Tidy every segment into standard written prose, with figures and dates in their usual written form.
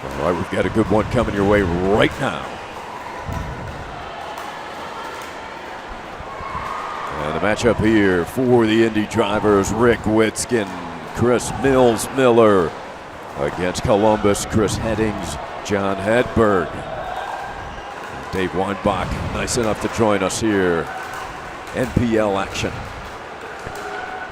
All right, we've got a good one coming your way right now. And the matchup here for the Indy drivers, Rick Witsken, Chris Miller. Against Columbus, Chris Headdings, John Hedberg. Dave Weinbach, nice enough to join us here. NPL action.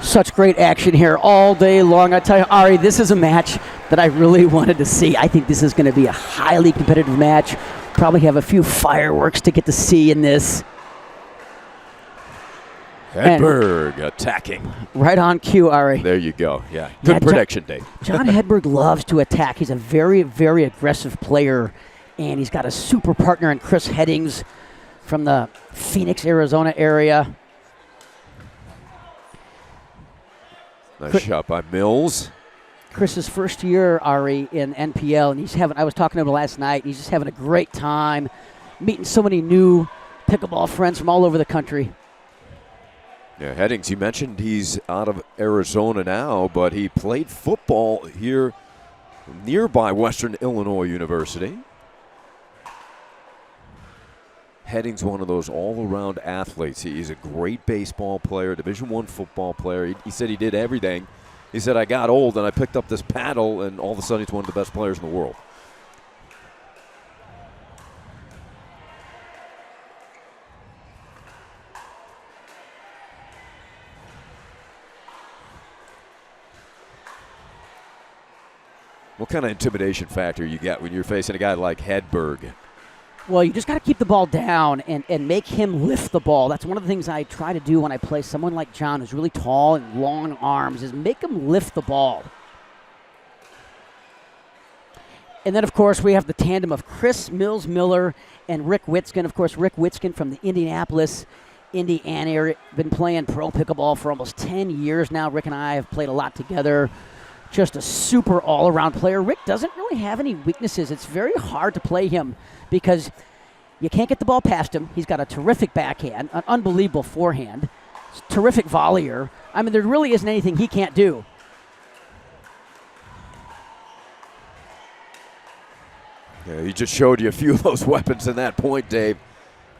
Such great action here all day long. I tell you, Ari, this is a match that I really wanted to see. I think this is going to be a highly competitive match. Probably have a few fireworks to get to see in this. Hedberg attacking. Right on cue, Ari. There you go. Yeah, good prediction, Dave. John Hedberg loves to attack. He's a very, very aggressive player, and he's got a super partner in Chris Headdings from the Phoenix, Arizona area. Nice shot by Mills. Chris's first year, Ari, in NPL, and I was talking to him last night, and he's just having a great time, meeting so many new pickleball friends from all over the country. Yeah, Headdings, you mentioned he's out of Arizona now, but he played football here nearby Western Illinois University. Headdings, one of those all-around athletes. He's a great baseball player, Division I football player. He said he did everything. He said, I got old and I picked up this paddle, and all of a sudden he's one of the best players in the world. What kind of intimidation factor you get when you're facing a guy like Hedberg? Well, you just got to keep the ball down and make him lift the ball. That's one of the things I try to do when I play someone like John, who's really tall and long arms, is make him lift the ball. And then, of course, we have the tandem of Chris Miller and Rick Witsken. Of course, Rick Witsken from the Indianapolis, Indiana area, been playing pro pickleball for almost 10 years now. Rick and I have played a lot together. Just a super all-around player. Rick doesn't really have any weaknesses. It's very hard to play him because you can't get the ball past him. He's got a terrific backhand, an unbelievable forehand, terrific volleyer. I mean, there really isn't anything he can't do. Yeah, he just showed you a few of those weapons in that point, Dave.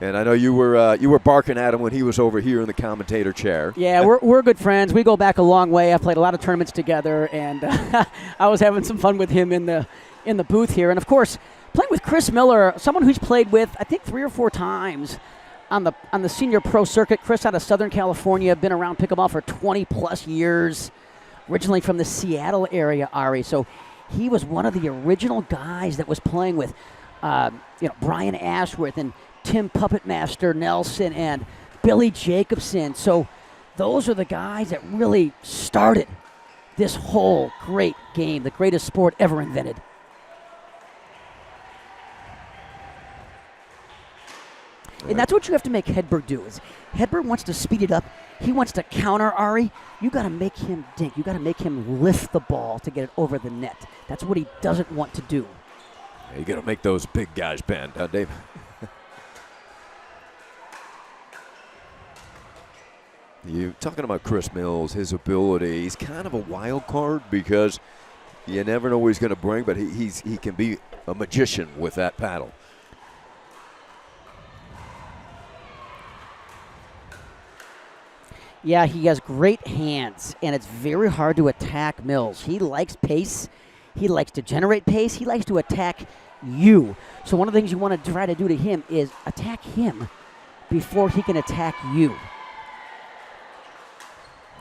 And I know you were barking at him when he was over here in the commentator chair. Yeah, we're good friends. We go back a long way. I've played a lot of tournaments together, and I was having some fun with him in the booth here. And of course, playing with Chris Miller, someone who's played with I think 3 or 4 times on the senior pro circuit. Chris out of Southern California, been around pickleball for 20 plus years. Originally from the Seattle area, Ari. So he was one of the original guys that was playing with, Brian Ashworth and Tim Puppet Master Nelson and Billy Jacobson. So those are the guys that really started this whole great game, the greatest sport ever invented. And that's what you have to make Hedberg do. Is Hedberg wants to speed it up. He wants to counter Ari. You got to make him dink. You got to make him lift the ball to get it over the net. That's what he doesn't want to do. Yeah, you got to make those big guys bend, huh, Dave? You talking about Chris Mills, his ability. He's kind of a wild card because you never know what he's going to bring, but he can be a magician with that paddle. Yeah, he has great hands, and it's very hard to attack Mills. He likes pace. He likes to generate pace. He likes to attack you. So one of the things you want to try to do to him is attack him before he can attack you.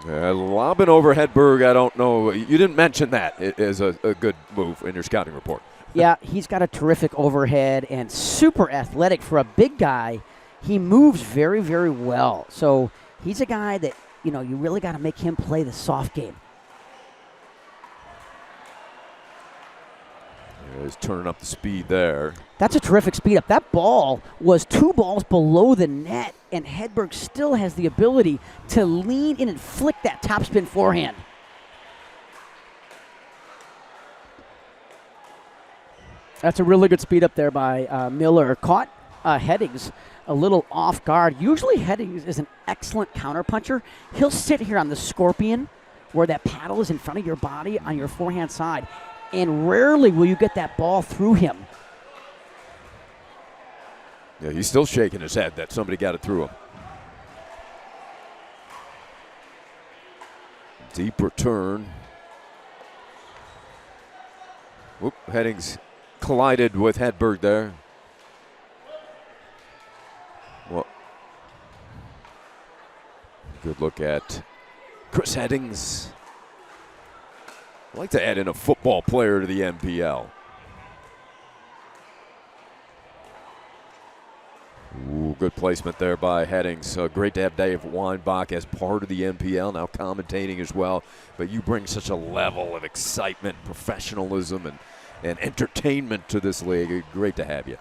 Lobbing over Hedberg, I don't know. You didn't mention that as a good move in your scouting report. Yeah, he's got a terrific overhead and super athletic for a big guy. He moves very, very well. So he's a guy that, you really got to make him play the soft game. Yeah, he's turning up the speed there. That's a terrific speed up. That ball was 2 balls below the net, and Hedberg still has the ability to lean in and flick that topspin forehand. That's a really good speed up there by Miller. Caught Headdings a little off guard. Usually Headdings is an excellent counterpuncher. He'll sit here on the scorpion where that paddle is in front of your body on your forehand side, and rarely will you get that ball through him. Yeah, he's still shaking his head that somebody got it through him. Deep return. Whoop, Headdings collided with Hedberg there. Well, good look at Chris Headdings. I'd like to add in a football player to the NPL. Ooh, good placement there by Headdings. Great to have Dave Weinbach as part of the NPL, now commentating as well. But you bring such a level of excitement, professionalism, and entertainment to this league. Great to have you.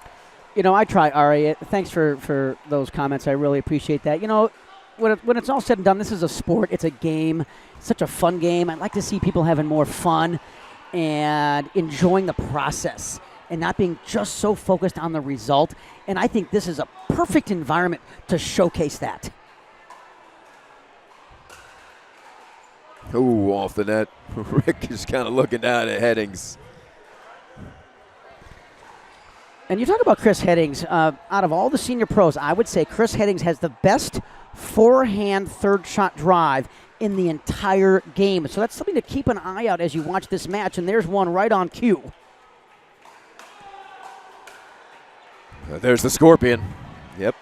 You know, I try, Ari. Thanks for those comments. I really appreciate that. You know, when it's all said and done, this is a sport. It's a game. It's such a fun game. I'd like to see people having more fun and enjoying the process and not being just so focused on the result. And I think this is a perfect environment to showcase that. Ooh, off the net. Rick is kind of looking down at Headdings. And you talk about Chris Headdings. Out of all the senior pros, I would say Chris Headdings has the best forehand third shot drive in the entire game. So that's something to keep an eye out as you watch this match. And there's one right on cue. There's the Scorpion. Yep.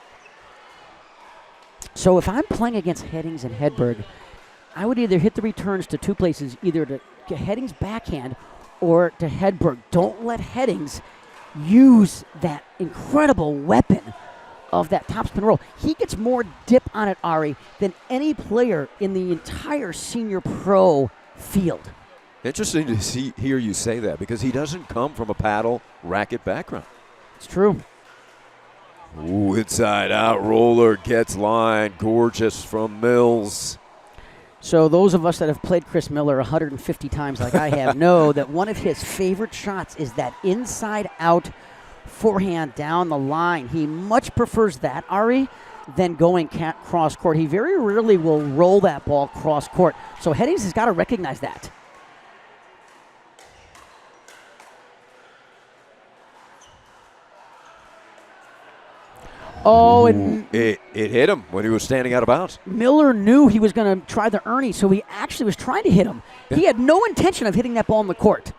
So if I'm playing against Headdings and Hedberg, I would either hit the returns to two places, either to get Headdings' backhand or to Hedberg. Don't let Headdings use that incredible weapon of that topspin roll. He gets more dip on it, Ari, than any player in the entire senior pro field. Interesting to hear you say that because he doesn't come from a paddle racket background. It's true. Ooh, inside out roller gets line. Gorgeous from Mills. So those of us that have played Chris Miller 150 times like I have know that one of his favorite shots is that inside-out forehand down the line. He much prefers that, Ari, than going cross-court. He very rarely will roll that ball cross-court. So Headdings has got to recognize that. Oh, and it hit him when he was standing out of bounds. Miller knew he was going to try the Ernie, so he actually was trying to hit him. Yeah. He had no intention of hitting that ball in the court.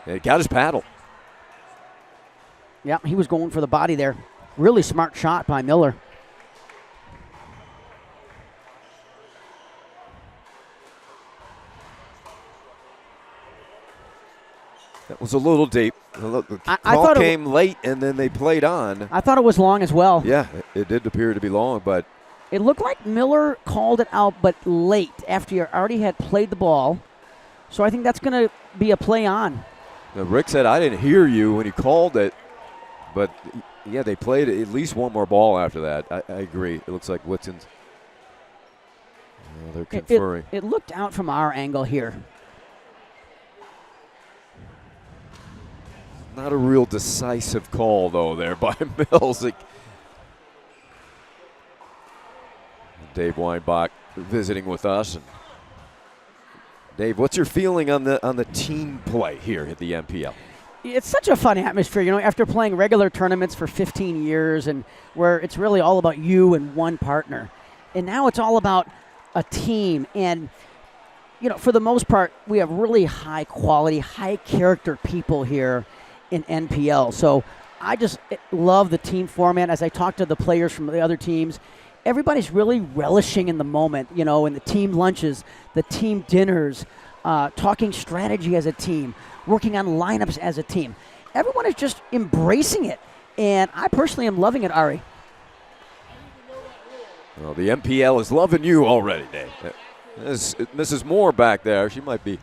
It got his paddle. Yeah, he was going for the body there. Really smart shot by Miller. That was a little deep. The call came late, and then they played on. I thought it was long as well. Yeah, it did appear to be long, but it looked like Miller called it out, but late after you already had played the ball. So I think that's going to be a play on. Now, Rick said, I didn't hear you when he called it, but yeah, they played at least one more ball after that. I agree. It looks like Witsken's. They're conferring. It looked out from our angle here. Not a real decisive call, though, there by Mills. Dave Weinbach visiting with us. And Dave, what's your feeling on the team play here at the NPL? It's such a fun atmosphere, you know, after playing regular tournaments for 15 years and where it's really all about you and one partner. And now it's all about a team. And, you know, for the most part, we have really high quality, high character people here in NPL. So I just love the team format. As I talk to the players from the other teams, everybody's really relishing in the moment, you know, in the team lunches, the team dinners, talking strategy as a team, working on lineups as a team. Everyone is just embracing it. And I personally am loving it, Ari. Well, the NPL is loving you already, Dave. Mrs. Moore back there, she might be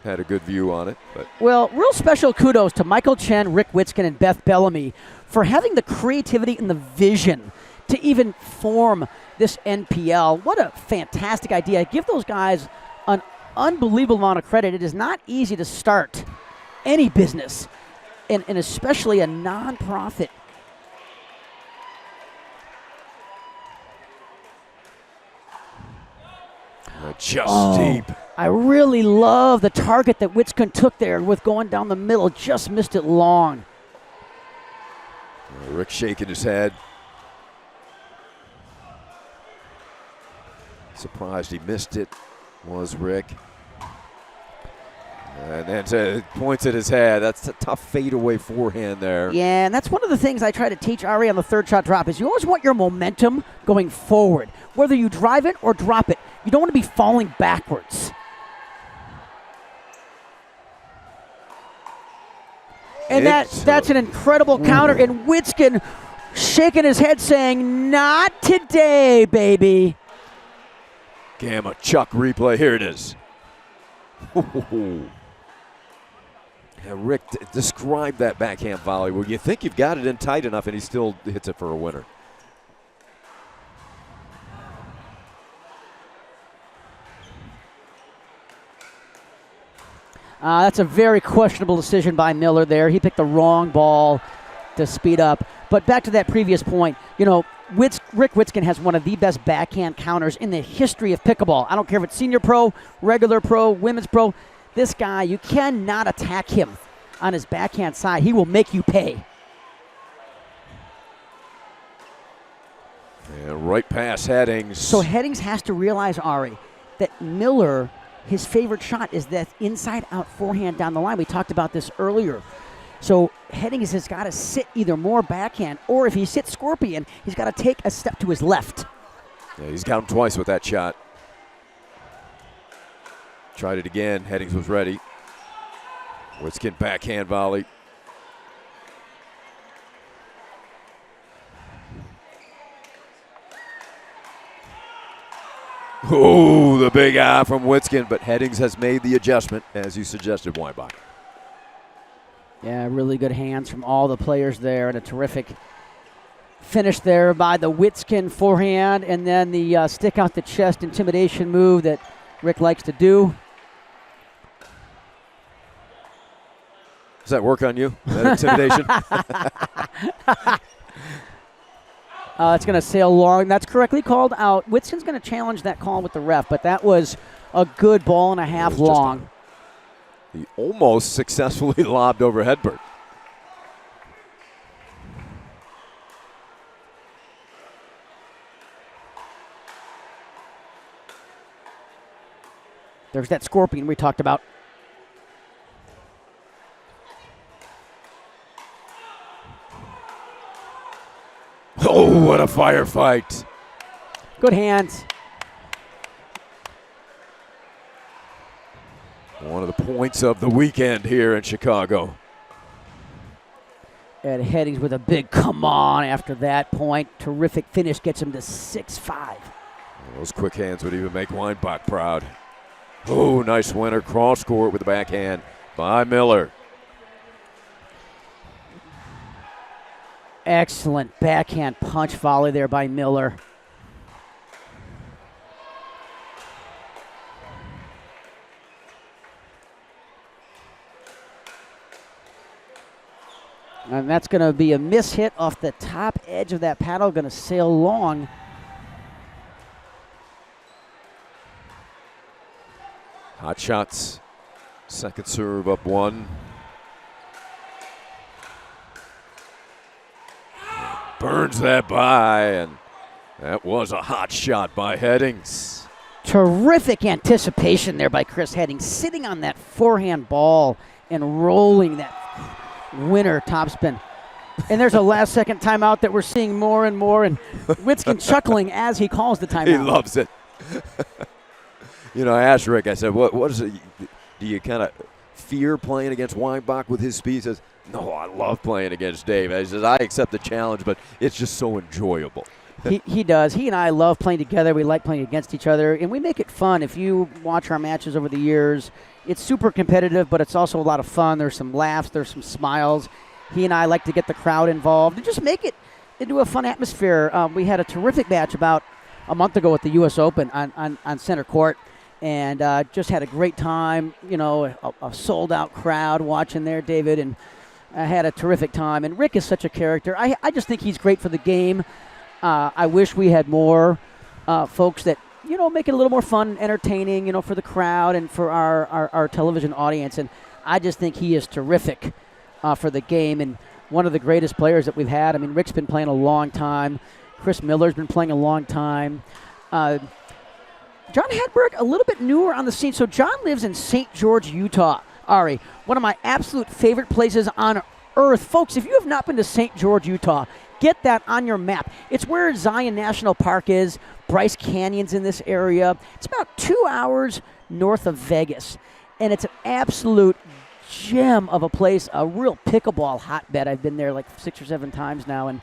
had a good view on it. But well, real special kudos to Michael Chen, Rick Witsken, and Beth Bellamy for having the creativity and the vision to even form this NPL. What a fantastic idea. I give those guys an unbelievable amount of credit. It is not easy to start any business, and especially a nonprofit. just deep. I really love the target that Witsken took there with going down the middle. Just missed it long. Rick shaking his head. Surprised he missed it, was Rick. And then points at his head. That's a tough fadeaway forehand there. Yeah, and that's one of the things I try to teach Ari on the third shot drop is you always want your momentum going forward. Whether you drive it or drop it, you don't want to be falling backwards. And that's an incredible counter. And Witsken shaking his head saying, not today, baby. Gamma Chuck replay. Here it is. Yeah, Rick, describe that backhand volley where you think you've got it in tight enough and he still hits it for a winner. That's a very questionable decision by Miller there. He picked the wrong ball to speed up. But back to that previous point, you know, Rick Witsken has one of the best backhand counters in the history of pickleball. I don't care if it's senior pro, regular pro, women's pro. This guy, you cannot attack him on his backhand side. He will make you pay. And right past Headdings. So Headdings has to realize, Ari, that Miller, his favorite shot is that inside-out forehand down the line. We talked about this earlier. So Headdings has got to sit either more backhand, or if he sits scorpion, he's got to take a step to his left. Yeah, he's got him twice with that shot. Tried it again. Headdings was ready. Witsken backhand volley. Oh, the big eye from Witsken, but Headdings has made the adjustment, as you suggested, Weinbach. Yeah, really good hands from all the players there, and a terrific finish there by the Witsken forehand, and then the stick out the chest intimidation move that Rick likes to do. Does that work on you, that intimidation? It's going to sail long. That's correctly called out. Witsken's going to challenge that call with the ref, but that was a good ball and a half long. He almost successfully lobbed over Hedberg. There's that scorpion we talked about. Oh, what a firefight. Good hands. One of the points of the weekend here in Chicago. And Headdings with a big come on after that point. Terrific finish gets him to 6-5. Those quick hands would even make Weinbach proud. Oh, nice winner. Cross court with the backhand by Miller. Excellent backhand punch volley there by Miller. And that's going to be a miss hit off the top edge of that paddle, going to sail long. Hotshots, second serve up one. Burns that by, and that was a hot shot by Headdings. Terrific anticipation there by Chris Headdings, sitting on that forehand ball and rolling that winner topspin. And there's a last-second timeout that we're seeing more and more, and Witsken chuckling as he calls the timeout. He loves it. You know, I asked Rick, I said, what is it? Do you kind of fear playing against Weinbach with his speed? He says, no, I love playing against Dave. He says, I accept the challenge, but it's just so enjoyable. He does. He and I love playing together. We like playing against each other, and we make it fun. If you watch our matches over the years, it's super competitive, but it's also a lot of fun. There's some laughs. There's some smiles. He and I like to get the crowd involved and just make it into a fun atmosphere. We had a terrific match about a month ago at the U.S. Open on center court, and just had a great time. You know, a sold-out crowd watching there, David, and I had a terrific time. And Rick is such a character. I just think he's great for the game. I wish we had more folks that make it a little more fun, entertaining, for the crowd and for our television audience. And I just think he is terrific for the game and one of the greatest players that we've had. I mean, Rick's been playing a long time. Chris Miller's been playing a long time. John Hedberg, a little bit newer on the scene. So John lives in St. George, Utah. Ari, one of my absolute favorite places on earth. Folks, if you have not been to St. George, Utah, get that on your map. It's where Zion National Park is. Bryce Canyon's in this area. It's about 2 hours north of Vegas. And it's an absolute gem of a place, a real pickleball hotbed. I've been there like 6 or 7 times now, and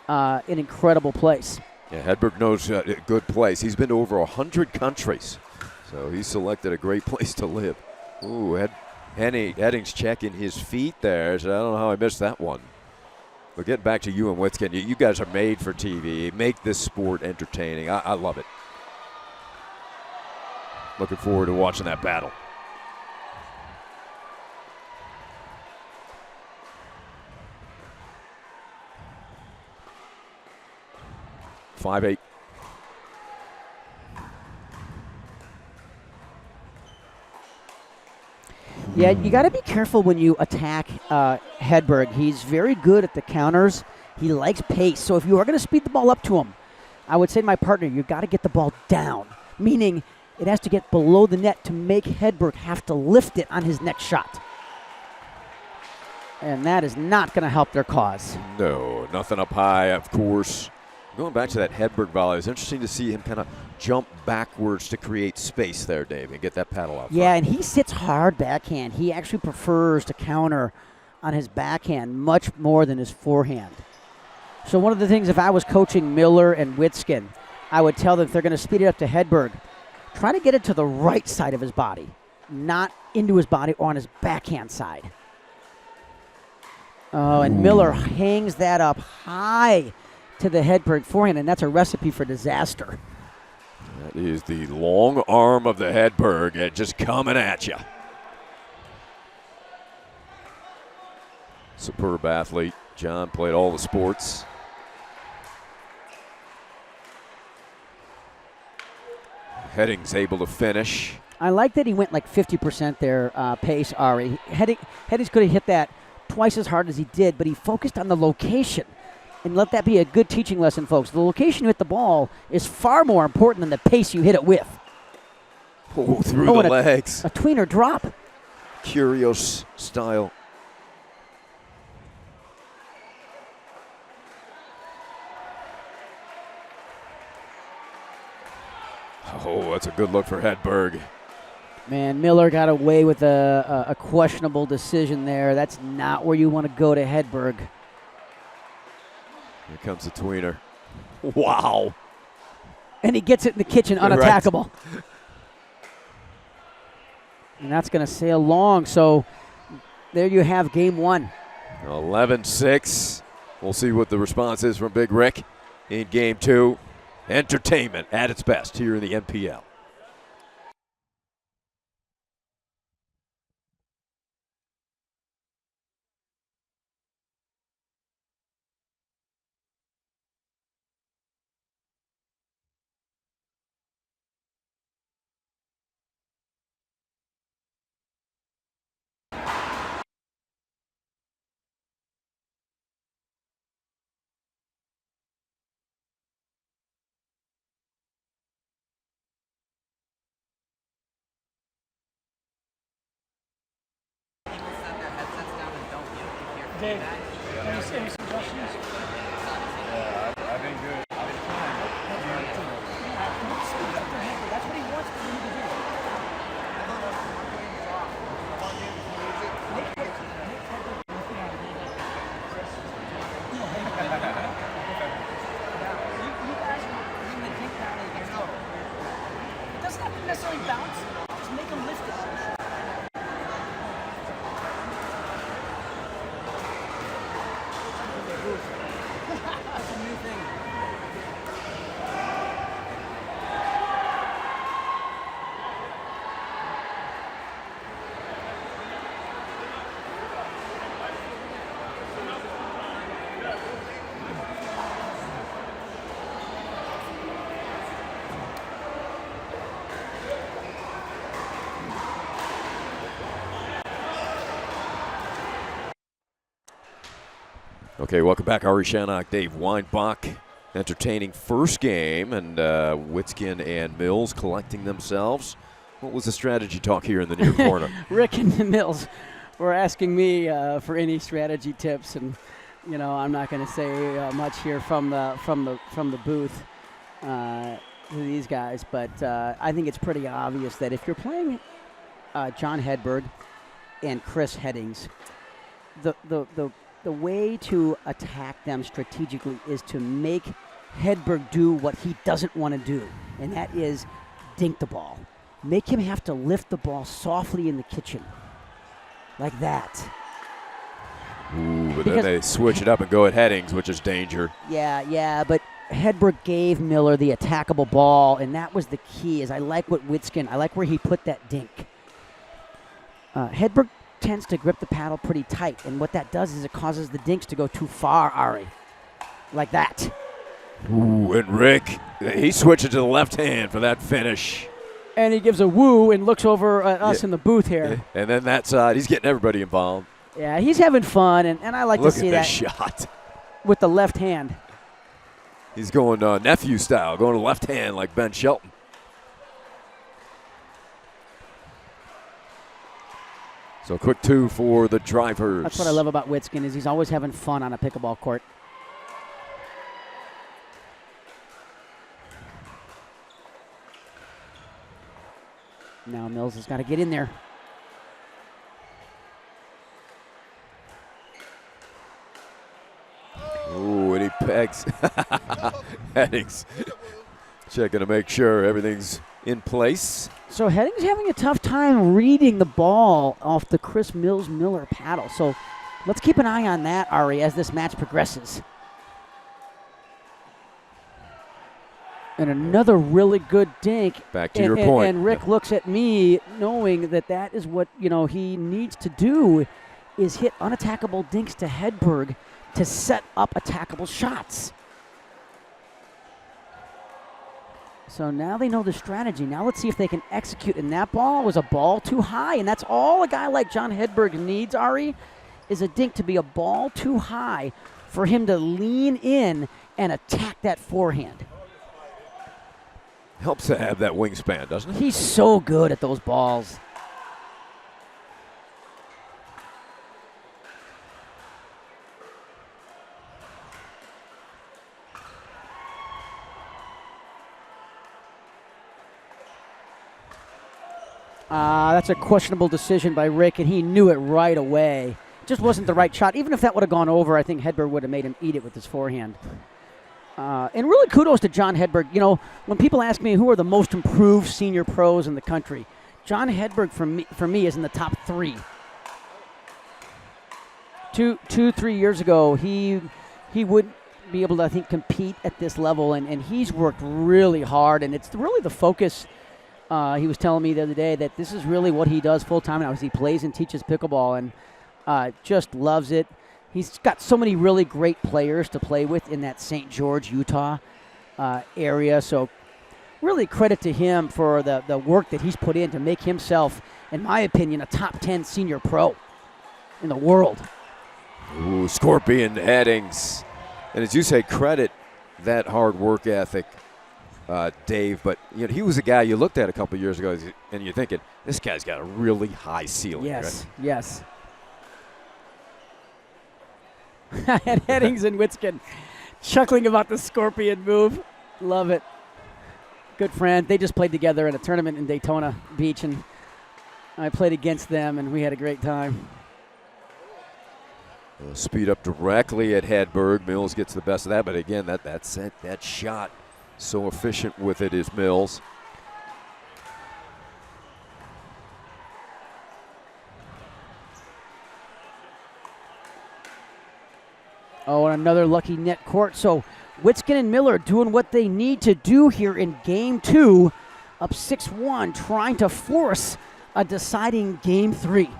an incredible place. Yeah, Hedberg knows a good place. He's been to over 100 countries, so he's selected a great place to live. Ooh, Headdings checking his feet there, so I don't know how I missed that one. But getting back to you and Witsken, you guys are made for TV. Make this sport entertaining. I love it. Looking forward to watching that battle. Five-8. Yeah, you got to be careful when you attack Hedberg. He's very good at the counters. He likes pace. So if you are going to speed the ball up to him, I would say to my partner, you got to get the ball down, meaning it has to get below the net to make Hedberg have to lift it on his next shot. And that is not going to help their cause. No, nothing up high, of course. Going back to that Hedberg volley, it's interesting to see him kind of jump backwards to create space there, Dave, and get that paddle out. Yeah, and he sits hard backhand. He actually prefers to counter on his backhand much more than his forehand. So one of the things, if I was coaching Miller and Witsken, I would tell them if they're going to speed it up to Hedberg, try to get it to the right side of his body, not into his body or on his backhand side. Oh, and Miller hangs that up high to the Hedberg forehand, and that's a recipe for disaster. That is the long arm of the Hedberg and just coming at you. Superb athlete. John played all the sports. Headdings able to finish. I like that he went like 50% there pace, Ari. Headdings could have hit that twice as hard as he did, but he focused on the location. And let that be a good teaching lesson, folks. The location you hit the ball is far more important than the pace you hit it with. Oh, through the legs. A tweener drop. Curious style. Oh, that's a good look for Hedberg. Man, Miller got away with a questionable decision there. That's not where you want to go to Hedberg. Here comes the tweener. Wow. And he gets it in the kitchen unattackable. Right. And that's going to sail long. So there you have game one. 11-6. We'll see what the response is from Big Rick in game two. Entertainment at its best here in the NPL. Dave, any suggestions? Yeah, I've been good. I've been trying. That's what he wants for you to do. It doesn't have to necessarily bounce. Just make him lift it. That's a new thing. Okay, welcome back. Ari Shannock, Dave Weinbach. Entertaining first game, and Witsken and Mills collecting themselves. What was the strategy talk here in the near corner? Rick and Mills were asking me for any strategy tips, and I'm not going to say much here from the booth to these guys, but I think it's pretty obvious that if you're playing John Hedberg and Chris Headdings, the way to attack them strategically is to make Hedberg do what he doesn't want to do, and that is dink the ball. Make him have to lift the ball softly in the kitchen, like that. Ooh, but then they switch it up and go at Headdings, which is danger. Yeah, but Hedberg gave Miller the attackable ball, and that was the key. Is I like where he put that dink. Hedberg tends to grip the paddle pretty tight, and what that does is it causes the dinks to go too far, Ari. Like that. Ooh, and Rick, he switches to the left hand for that finish. And he gives a woo and looks over at us in the booth here. And then that side, he's getting everybody involved. Yeah, he's having fun, and I like to see that. Look at this shot. With the left hand. He's going nephew style, going to left hand like Ben Shelton. So quick 2 for the drivers. That's what I love about Witsken, is he's always having fun on a pickleball court. Now Mills has got to get in there. Ooh, and he pegs. Headdings checking to make sure everything's in place. So Headdings having a tough time reading the ball off the Chris Mills-Miller paddle. So let's keep an eye on that, Ari, as this match progresses. And another really good dink. Back to your point. And Rick looks at me knowing that is what he needs to do, is hit unattackable dinks to Hedberg to set up attackable shots. So now they know the strategy. Now let's see if they can execute. And that ball was a ball too high, and that's all a guy like John Hedberg needs, Ari, is a dink to be a ball too high for him to lean in and attack that forehand. Helps to have that wingspan, doesn't it? He's so good at those balls. That's a questionable decision by Rick, and he knew it right away. Just wasn't the right shot. Even if that would have gone over, I think Hedberg would have made him eat it with his forehand. And really kudos to John Hedberg. When people ask me who are the most improved senior pros in the country, John Hedberg for me is in the top 3. 3 years ago, he wouldn't be able to, I think, compete at this level, and he's worked really hard, and it's really the focus. He was telling me the other day that this is really what he does full-time now, as he plays and teaches pickleball, and just loves it. He's got so many really great players to play with in that St. George, Utah area. So really credit to him for the work that he's put in to make himself, in my opinion, a top 10 senior pro in the world. Ooh, Scorpion Headdings. And as you say, credit that hard work ethic, Dave. But he was a guy you looked at a couple years ago, and you're thinking, this guy's got a really high ceiling. Yes, right? yes. And Headdings and Witsken chuckling about the Scorpion move. Love it. Good friend. They just played together in a tournament in Daytona Beach, and I played against them, and we had a great time. Speed up directly at Hedberg. Mills gets the best of that, but again, that shot, so efficient with it is Mills. Oh, and another lucky net court. So Witsken and Miller doing what they need to do here in Game 2, up 6-1, trying to force a deciding Game 3.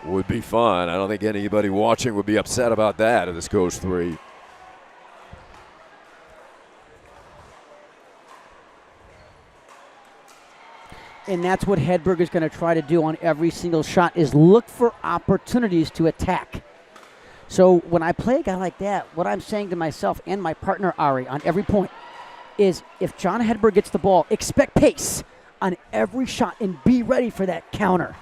Would be fun. I don't think anybody watching would be upset about that if this goes 3. And that's what Hedberg is going to try to do on every single shot, is look for opportunities to attack. So when I play a guy like that, what I'm saying to myself and my partner Ari on every point is if John Hedberg gets the ball, expect pace on every shot and be ready for that counter.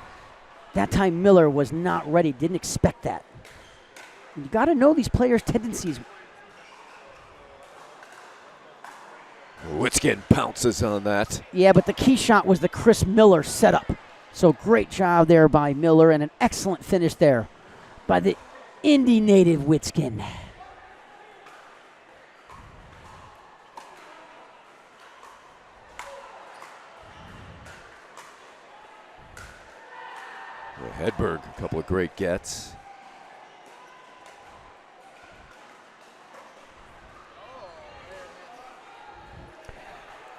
That time Miller was not ready, didn't expect that. You got to know these players' tendencies. Witsken pounces on that. Yeah, but the key shot was the Chris Miller setup. So great job there by Miller and an excellent finish there by the Indy native Witsken. Hedberg, a couple of great gets.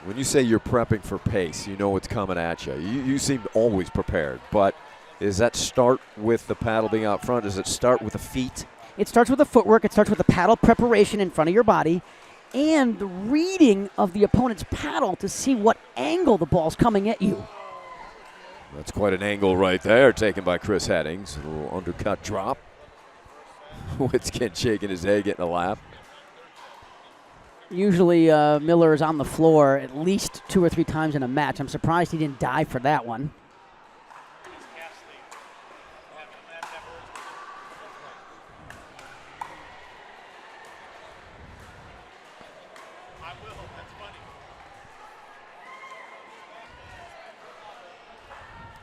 When you say you're prepping for pace, you know what's coming at you. You seem always prepared, but does that start with the paddle being out front? Does it start with the feet? It starts with the footwork. It starts with the paddle preparation in front of your body and the reading of the opponent's paddle to see what angle the ball's coming at you. That's quite an angle right there, taken by Chris Headdings. A little undercut drop. Witsken shaking his head, getting a lap. Usually Miller is on the floor at least 2 or 3 times in a match. I'm surprised he didn't dive for that one.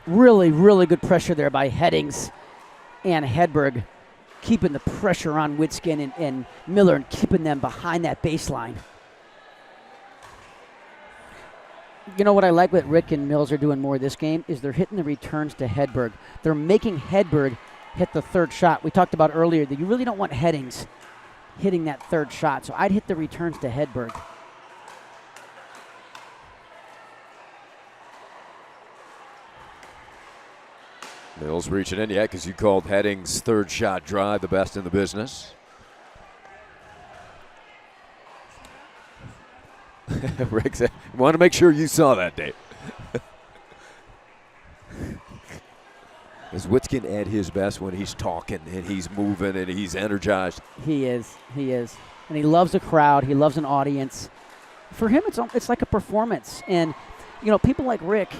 Really, really good pressure there by Headdings and Hedberg, keeping the pressure on Witsken and Miller and keeping them behind that baseline. You know what I like what Rick and Mills are doing more this game is they're hitting the returns to Hedberg. They're making Hedberg hit the third shot. We talked about earlier that you really don't want Headdings hitting that third shot, so I'd hit the returns to Hedberg. Mills reaching in yet because you called Headdings' third shot drive the best in the business. Rick said, want to make sure you saw that, Dave. Is Witsken at his best when he's talking and he's moving and he's energized? He is. And he loves a crowd. He loves an audience. For him, it's like a performance. And, people like Rick,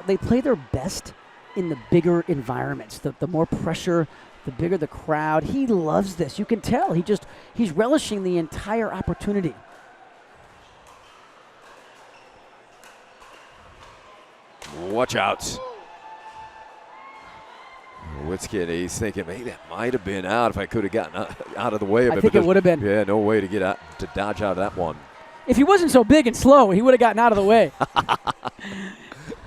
they play their best in the bigger environments, the more pressure, the bigger the crowd. He loves this. You can tell. He's relishing the entire opportunity. Watch out. Witsken, he's thinking, maybe that might have been out if I could have gotten out of the way of it. I think it would have been. Yeah, no way to get out, to dodge out of that one. If he wasn't so big and slow, he would have gotten out of the way.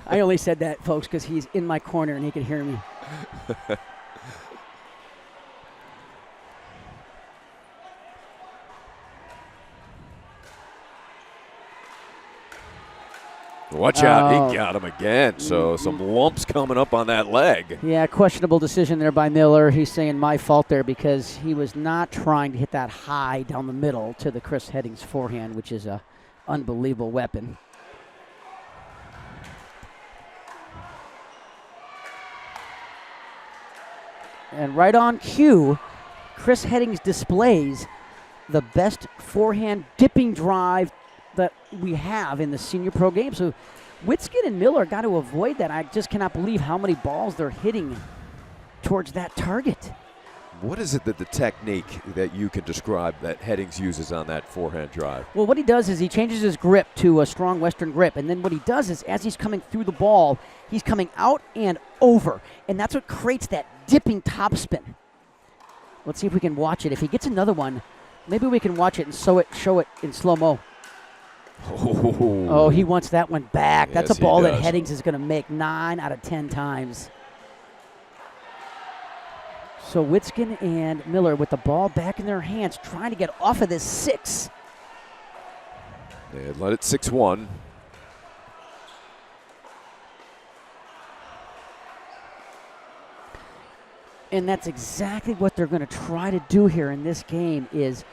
I only said that, folks, because he's in my corner and he could hear me. Watch out, he got him again. So some lumps coming up on that leg. Yeah, questionable decision there by Miller. He's saying my fault there because he was not trying to hit that high down the middle to the Chris Headdings forehand, which is a unbelievable weapon. And right on cue, Chris Headdings displays the best forehand dipping drive that we have in the senior pro game. So Witsken and Miller got to avoid that. I just cannot believe how many balls they're hitting towards that target. What is it that the technique that you can describe that Headdings uses on that forehand drive? Well, what he does is he changes his grip to a strong Western grip, and then what he does is as he's coming through the ball, he's coming out and over, and that's what creates that dipping topspin. Let's see if we can watch it. If he gets another one, maybe we can watch it and show it in slow-mo. Oh, he wants that one back. Yes, that's a ball that does. Headdings is going to make 9 out of 10 times. So Witsken and Miller with the ball back in their hands, trying to get off of this 6. They had let it 6-1. And that's exactly what they're going to try to do here in this game is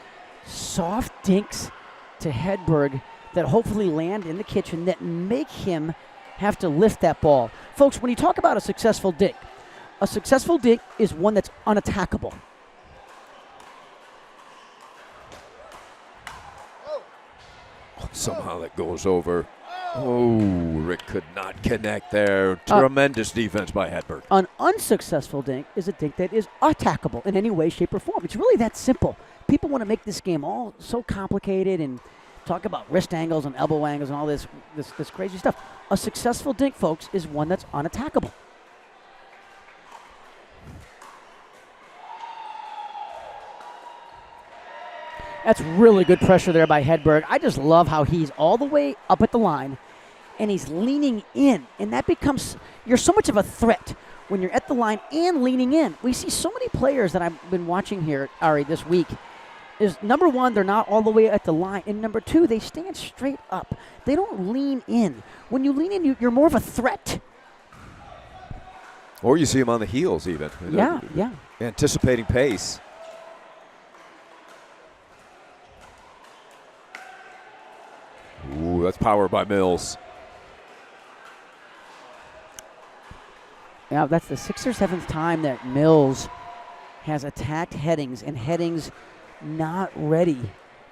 soft dinks to Hedberg that hopefully land in the kitchen that make him have to lift that ball. Folks, when you talk about a successful dink is one that's unattackable. Somehow that goes over. Oh, Rick could not connect there. Tremendous defense by Hedberg. An unsuccessful dink is a dink that is attackable in any way, shape, or form. It's really that simple. People want to make this game all so complicated and talk about wrist angles and elbow angles and all this crazy stuff. A successful dink, folks, is one that's unattackable. That's really good pressure there by Hedberg. I just love how he's all the way up at the line and he's leaning in. And that becomes, you're so much of a threat when you're at the line and leaning in. We see so many players that I've been watching here, Ari, this week. Is number one, they're not all the way at the line. And number two, they stand straight up. They don't lean in. When you lean in, you're more of a threat. Or you see him on the heels even. Yeah. Anticipating pace. Ooh, that's power by Mills. Yeah, that's the 6th or 7th time that Mills has attacked Headdings, and Headdings not ready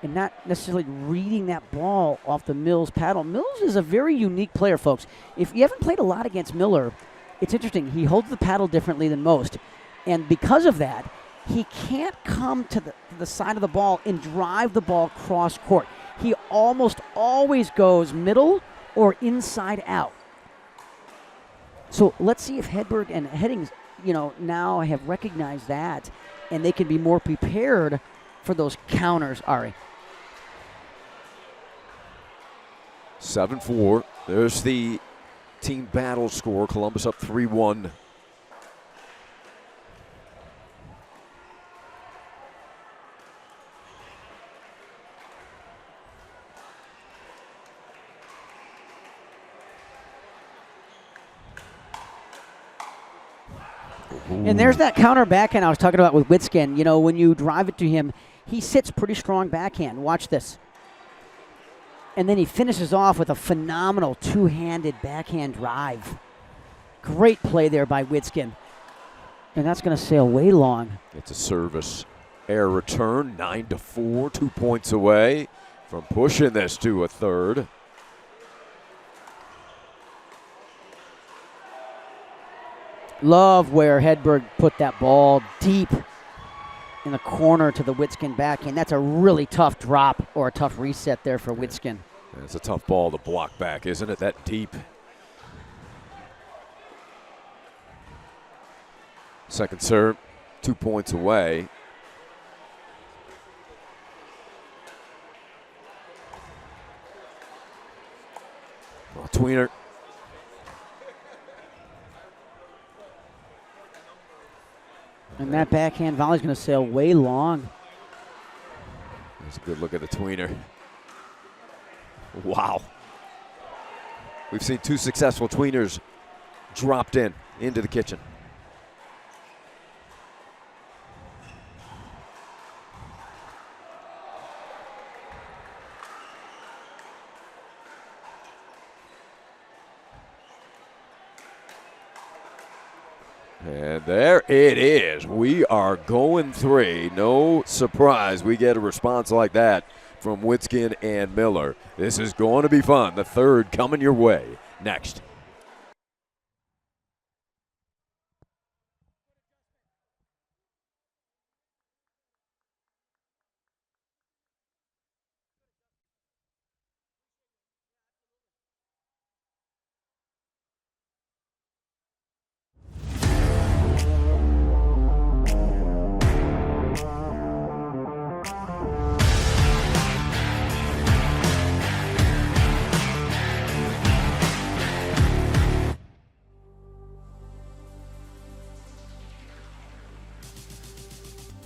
and not necessarily reading that ball off the Mills paddle. Mills is a very unique player, folks. If you haven't played a lot against Miller, it's interesting. He holds the paddle differently than most, and because of that, he can't come to the side of the ball and drive the ball cross court. He almost always goes middle or inside out. So let's see if Hedberg and Headdings, now have recognized that, and they can be more prepared for those counters, Ari. 7-4. There's the team battle score. Columbus up 3-1. And there's that counter backhand I was talking about with Witsken. When you drive it to him, he sits pretty strong backhand. Watch this. And then he finishes off with a phenomenal two-handed backhand drive. Great play there by Witsken. And that's going to sail way long. It's a service air return, 9-4, 2 points away from pushing this to a third. Love where Hedberg put that ball deep in the corner to the Witsken backhand. That's a really tough drop or a tough reset there for Witsken. It's a tough ball to block back, isn't it? That deep. Second serve, 2 points away. Well, tweener. And that backhand volley is going to sail way long. That's a good look at the tweener. Wow. We've seen 2 successful tweeners dropped into the kitchen. And there it is. We are going 3. No surprise we get a response like that from Witsken and Miller. This is going to be fun. The third coming your way next.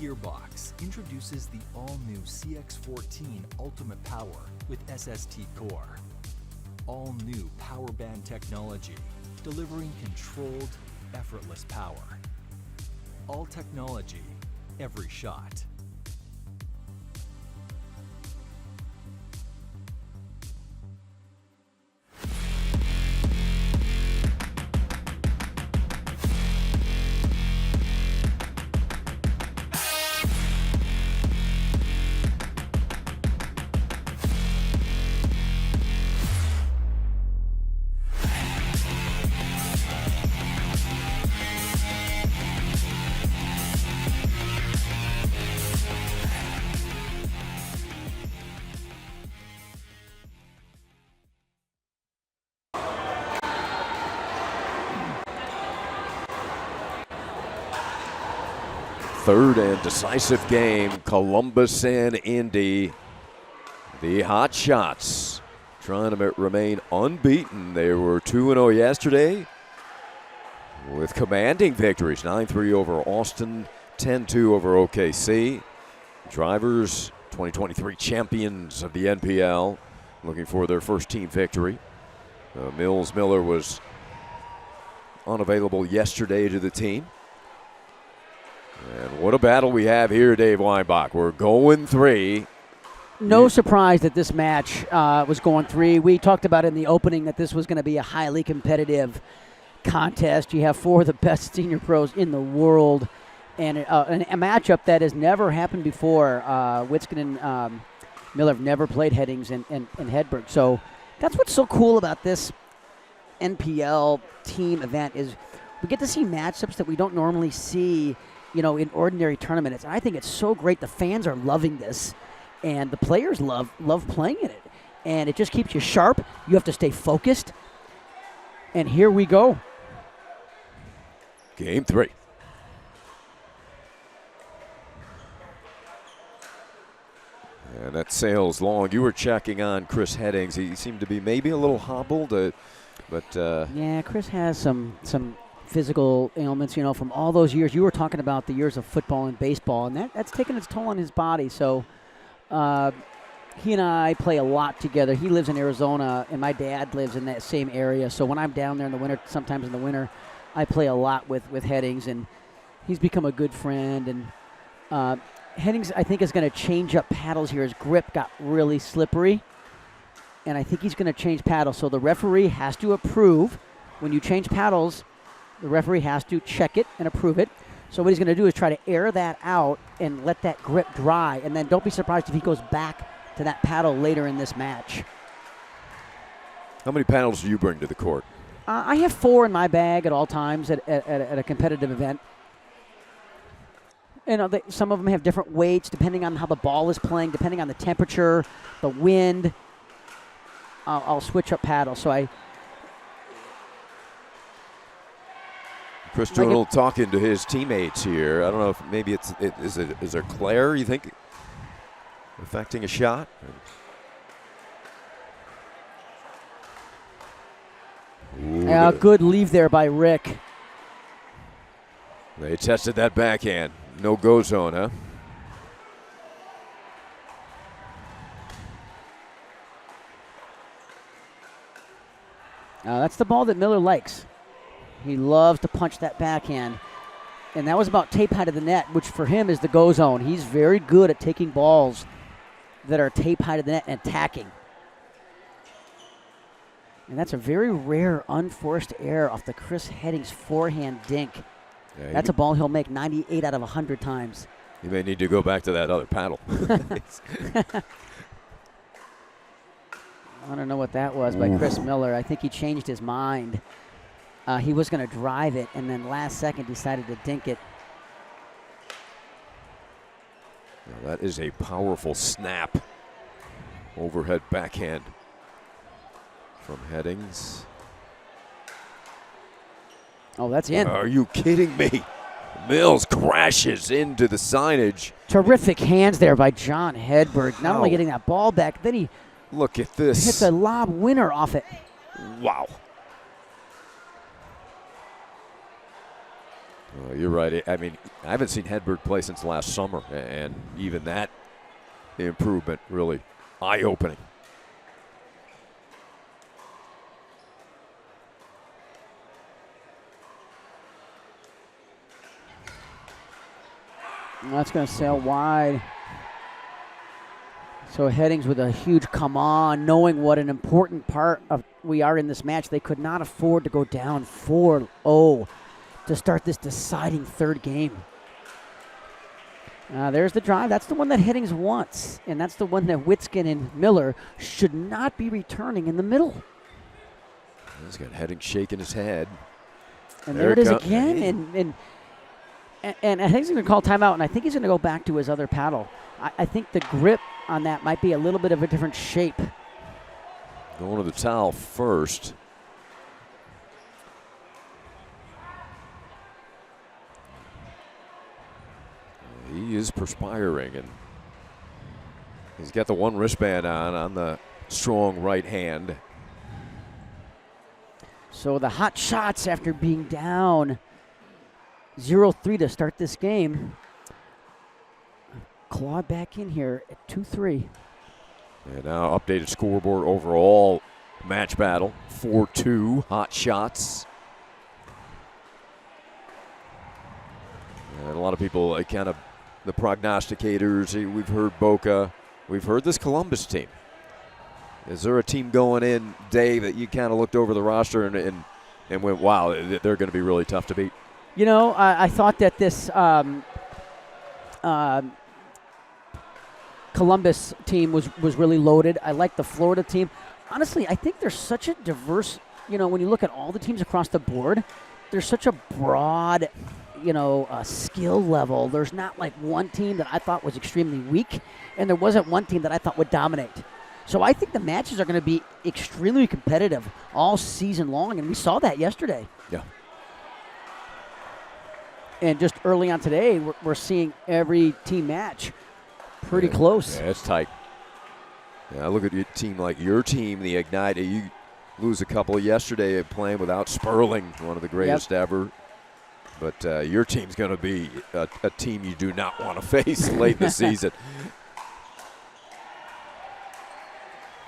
Gearbox introduces the all-new CX-14 Ultimate Power with SST Core. All-new power band technology, delivering controlled, effortless power. All technology, every shot. third and decisive game, Columbus and Indy. The Hotshots trying to remain unbeaten. They were 2-0 yesterday with commanding victories, 9-3 over Austin, 10-2 over OKC. Drivers, 2023 champions of the NPL, looking for their first team victory. Mills Miller was unavailable yesterday to the team. And what a battle we have here, Dave Weinbach. We're going 3. No surprise that this match was going 3. We talked about in the opening that this was going to be a highly competitive contest. You have 4 of the best senior pros in the world, and a matchup that has never happened before. Witsken and Miller have never played Headdings and Hedberg. So that's what's so cool about this NPL team event is we get to see matchups that we don't normally see, in ordinary tournaments. I think it's so great. The fans are loving this, and the players love playing in it. And it just keeps you sharp. You have to stay focused. And here we go. Game 3. And that sails long. You were checking on Chris Headdings. He seemed to be maybe a little hobbled, but yeah, Chris has some physical ailments, from all those years. You were talking about the years of football and baseball, and that's taken its toll on his body. So he and I play a lot together. He lives in Arizona, and my dad lives in that same area. So when I'm down there in the winter, sometimes in the winter, I play a lot with Headdings, and he's become a good friend. And Headdings, I think, is going to change up paddles here. His grip got really slippery, and I think he's going to change paddles. So the referee has to approve. When you change paddles, the referee has to check it and approve it. So what he's going to do is try to air that out and let that grip dry, and then don't be surprised if he goes back to that paddle later in this match. How many paddles do you bring to the court? I have 4 in my bag at all times at a competitive event. Some of them have different weights depending on how the ball is playing, depending on the temperature, the wind. I'll switch up paddles. So Chris Turtle talking to his teammates here. I don't know if maybe is there Claire, you think, affecting a shot? Ooh, good leave there by Rick. They tested that backhand. No go zone, huh? That's the ball that Miller likes. He loves to punch that backhand. And that was about tape high to the net, which for him is the go zone. He's very good at taking balls that are tape high to the net and attacking. And that's a very rare unforced error off the Chris Headdings forehand dink. Yeah, that's a ball he'll make 98 out of 100 times. You may need to go back to that other paddle. I don't know what that was by Chris Miller. I think he changed his mind. He was going to drive it, and then last second decided to dink it. Now that is a powerful snap. Overhead backhand from Headdings. Oh, that's in. Are you kidding me? Mills crashes into the signage. Terrific hands there by John Hedberg. Not only getting that ball back, then he look at this. Hits a lob winner off it. Wow. You're right. I mean, I haven't seen Hedberg play since last summer, and even that improvement really eye-opening. That's going to sail wide. So Headdings with a huge come on, knowing what an important part of we are in this match. They could not afford to go down 4-0 to start this deciding third game. There's the drive. That's the one that Headdings wants, and that's the one that Witsken and Miller should not be returning in the middle. He's got Headdings shaking his head. And there it is again, and I think he's going to call timeout, and I think he's going to go back to his other paddle. I think the grip on that might be a little bit of a different shape. Going to the towel first. he is perspiring, and he's got the one wristband on the strong right hand. So the Hotshots, after being down 0-3 to start this game, clawed back in here at 2-3. And now updated scoreboard overall match battle, 4-2 Hotshots. And a lot of people, the prognosticators, we've heard Boca, we've heard this Columbus team. Is there a team going in, Dave, that you kind of looked over the roster and went, wow, they're going to be really tough to beat? You know, I thought that this Columbus team was really loaded. I like the Florida team. Honestly, I think there's such a diverse, when you look at all the teams across the board, there's such a broad, skill level. There's not like one team that I thought was extremely weak, and there wasn't one team that I thought would dominate. So I think the matches are going to be extremely competitive all season long, and we saw that yesterday. Yeah. And just early on today, we're seeing every team match pretty close. Yeah, it's tight. Yeah, look at your team like your team, the Ignite. You lose a couple yesterday playing without Sperling, one of the greatest ever. But your team's going to be a team you do not want to face late in the season.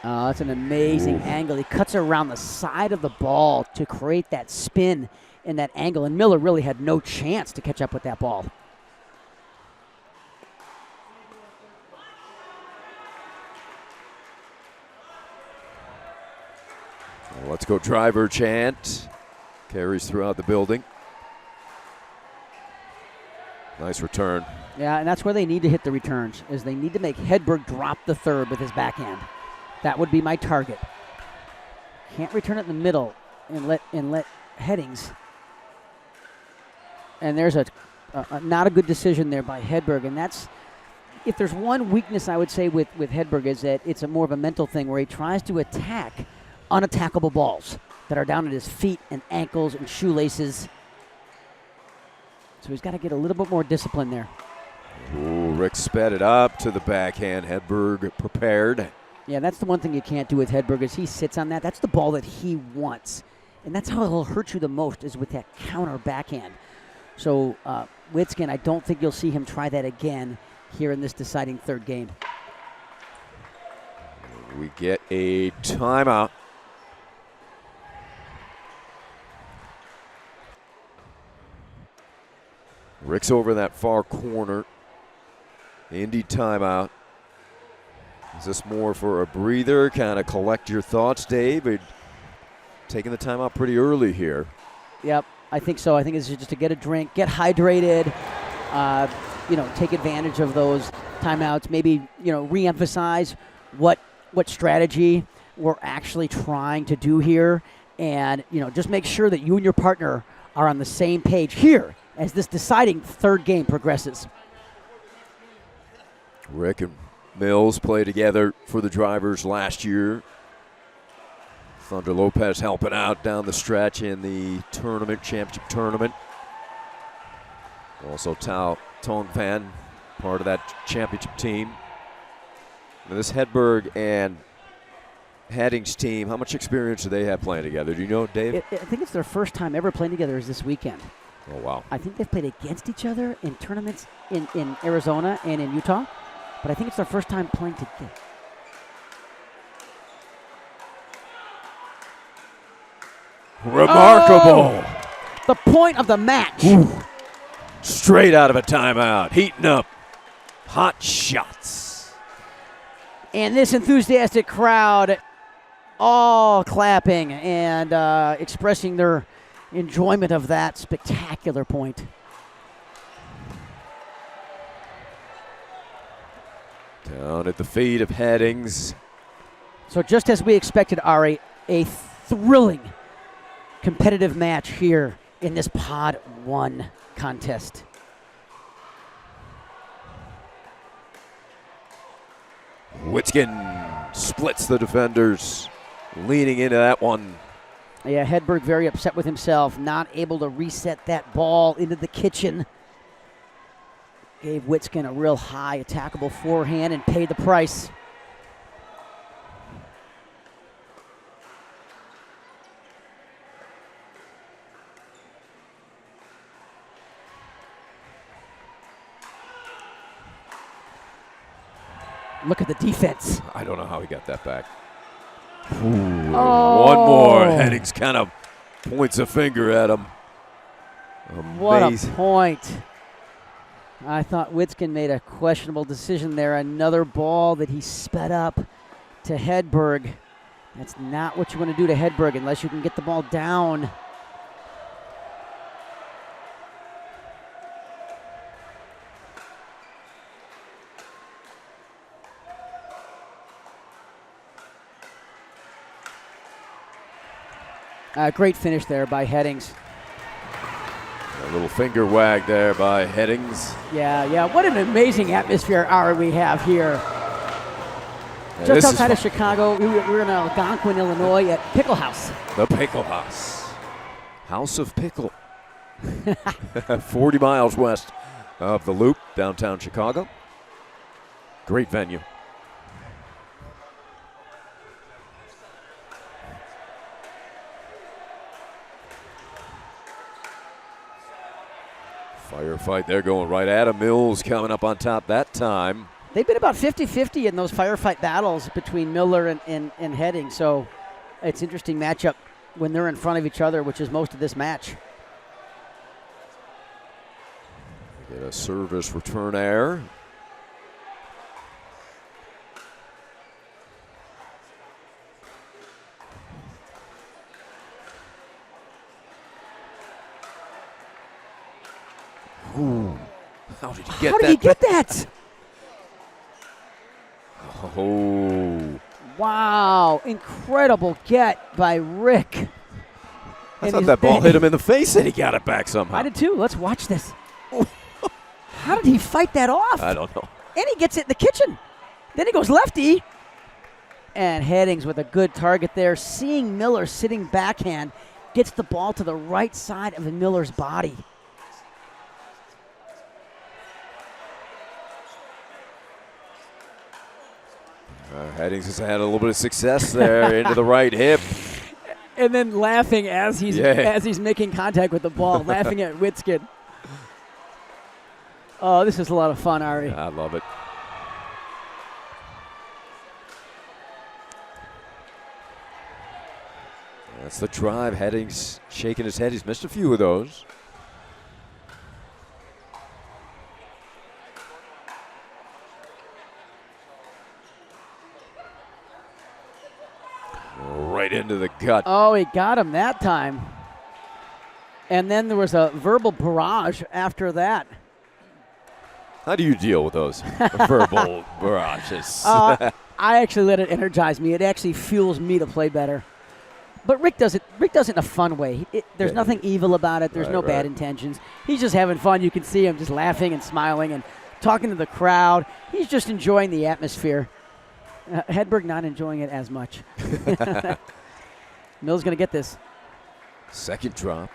That's an amazing angle. He cuts around the side of the ball to create that spin and that angle, and Miller really had no chance to catch up with that ball. Well, let's go driver chant. Carries throughout the building. Nice return. Yeah, and that's where they need to hit the returns, is they need to make Hedberg drop the third with his backhand. That would be my target. Can't return it in the middle and let Headdings. And there's a not a good decision there by Hedberg, and that's, if there's one weakness I would say with Hedberg, is that it's more of a mental thing where he tries to attack unattackable balls that are down at his feet and ankles and shoelaces. So he's got to get a little bit more discipline there. Ooh, Rick sped it up to the backhand. Hedberg prepared. Yeah, that's the one thing you can't do with Hedberg, is he sits on that. That's the ball that he wants. And that's how he'll hurt you the most, is with that counter backhand. So Witsken, I don't think you'll see him try that again here in this deciding third game. We get a timeout. Rick's over in that far corner. Indy timeout. Is this more for a breather, kind of collect your thoughts, Dave? Or taking the timeout pretty early here. Yep, I think so. I think it's just to get a drink, get hydrated, take advantage of those timeouts, maybe, reemphasize what strategy we're actually trying to do here, and, just make sure that you and your partner are on the same page here as this deciding third game progresses. Rick and Mills played together for the drivers last year. Thunder Lopez helping out down the stretch in the championship tournament. Also Tao Tongfan, part of that championship team. Now this Hedberg and Headdings team, how much experience do they have playing together? Do you know, Dave? I think it's their first time ever playing together is this weekend. Oh, wow. I think they've played against each other in tournaments in Arizona and in Utah, but I think it's their first time playing together. Remarkable. Oh, the point of the match. Ooh. Straight out of a timeout. Heating up. Hot shots. And this enthusiastic crowd all clapping and expressing their enjoyment of that spectacular point. Down at the feet of Headdings. So just as we expected, Ari, a thrilling competitive match here in this Pod 1 contest. Witsken splits the defenders, leaning into that one. Yeah, Hedberg very upset with himself, not able to reset that ball into the kitchen. gave Witsken a real high attackable forehand and paid the price. Look at the defense. I don't know how he got that back. Oh. One more. Headdings kind of points a finger at him. What a Amazing. point. I thought Witsken made a questionable decision there. Another ball that he sped up to Hedberg. That's not what you want to do to Hedberg unless you can get the ball down. Great finish there by Headdings. A little finger wag there by Headdings. Yeah. What an amazing atmosphere hour we have here. Yeah, Just outside of Chicago, we're in Algonquin, Illinois at Pickle House. The Pickle House. House of Pickle. 40 miles west of the Loop, downtown Chicago. Great venue. Firefight there going right at him. Mills coming up on top that time. They've been about 50-50 in those firefight battles between Miller and Headdings, so it's an interesting matchup when they're in front of each other, which is most of this match. Get a service return error. Ooh. How did he get How did he get that? Oh. Wow, incredible get by Rick. I thought that ball hit him in the face and he got it back somehow. I did too. Let's watch this. How did he fight that off? I don't know. And he gets it in the kitchen. Then he goes lefty. And Headdings with a good target there. Seeing Miller sitting backhand, gets the ball to the right side of Miller's body. Headdings has had a little bit of success there into the right hip. And then laughing as he's making contact with the ball, laughing at Witsken. Oh, this is a lot of fun, Ari. I love it. That's the drive. Headdings shaking his head. He's missed a few of those. Right into the gut. Oh, he got him that time. And then there was a verbal barrage after that. How do you deal with those verbal barrages? I actually let it energize me. It actually fuels me to play better. But Rick does it in a fun way. There's nothing evil about it. There's no bad intentions. He's just having fun. You can see him just laughing and smiling and talking to the crowd. He's just enjoying the atmosphere. Hedberg not enjoying it as much. Mill's going to get this. Second drop.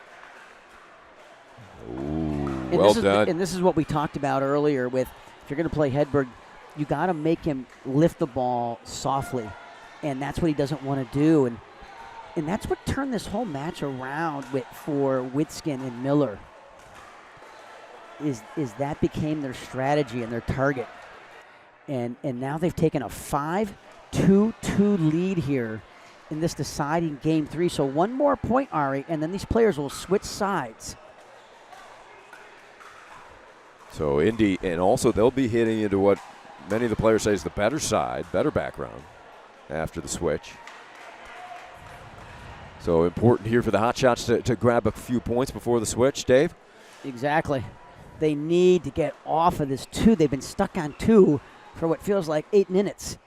Ooh, well done. And this is what we talked about earlier with if you're going to play Hedberg, you got to make him lift the ball softly. And that's what he doesn't want to do. And that's what turned this whole match around for Witsken and Miller. Is that became their strategy and their target. And now they've taken a 5-2-2 lead here in this deciding game 3. So one more point, Ari, and then these players will switch sides. So Indy, and also they'll be hitting into what many of the players say is the better side, better background after the switch. So important here for the Hotshots to grab a few points before the switch, Dave? Exactly. They need to get off of this 2. They've been stuck on 2 for what feels like 8 minutes.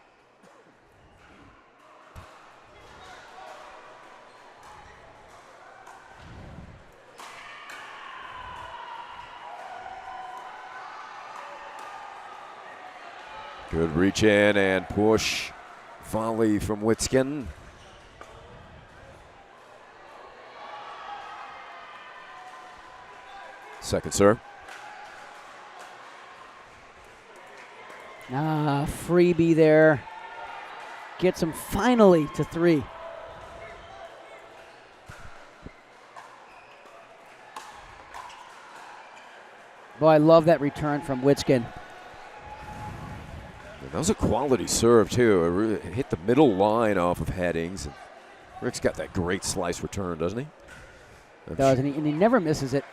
Good reach in and push volley from Witsken. Second serve. Freebie there. Gets him finally to 3. Boy, I love that return from Witsken. That was a quality serve, too. It really hit the middle line off of Headdings. And Rick's got that great slice return, doesn't he? Does, and he never misses it.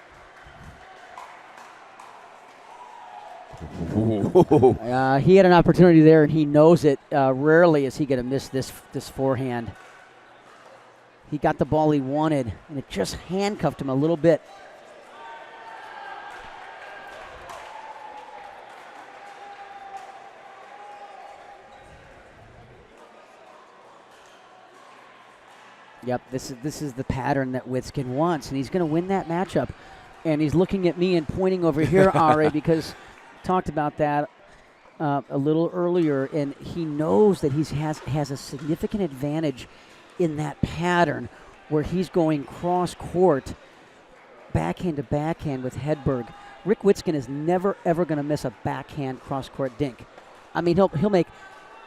He had an opportunity there, and he knows it. Rarely is he going to miss this forehand. He got the ball he wanted, and it just handcuffed him a little bit. Yep, this is the pattern that Witsken wants, and he's going to win that matchup. And he's looking at me and pointing over here, Ari, because talked about that a little earlier, and he knows that he has a significant advantage in that pattern where he's going cross-court, backhand to backhand with Hedberg. Rick Witsken is never, ever going to miss a backhand cross-court dink. I mean, he'll make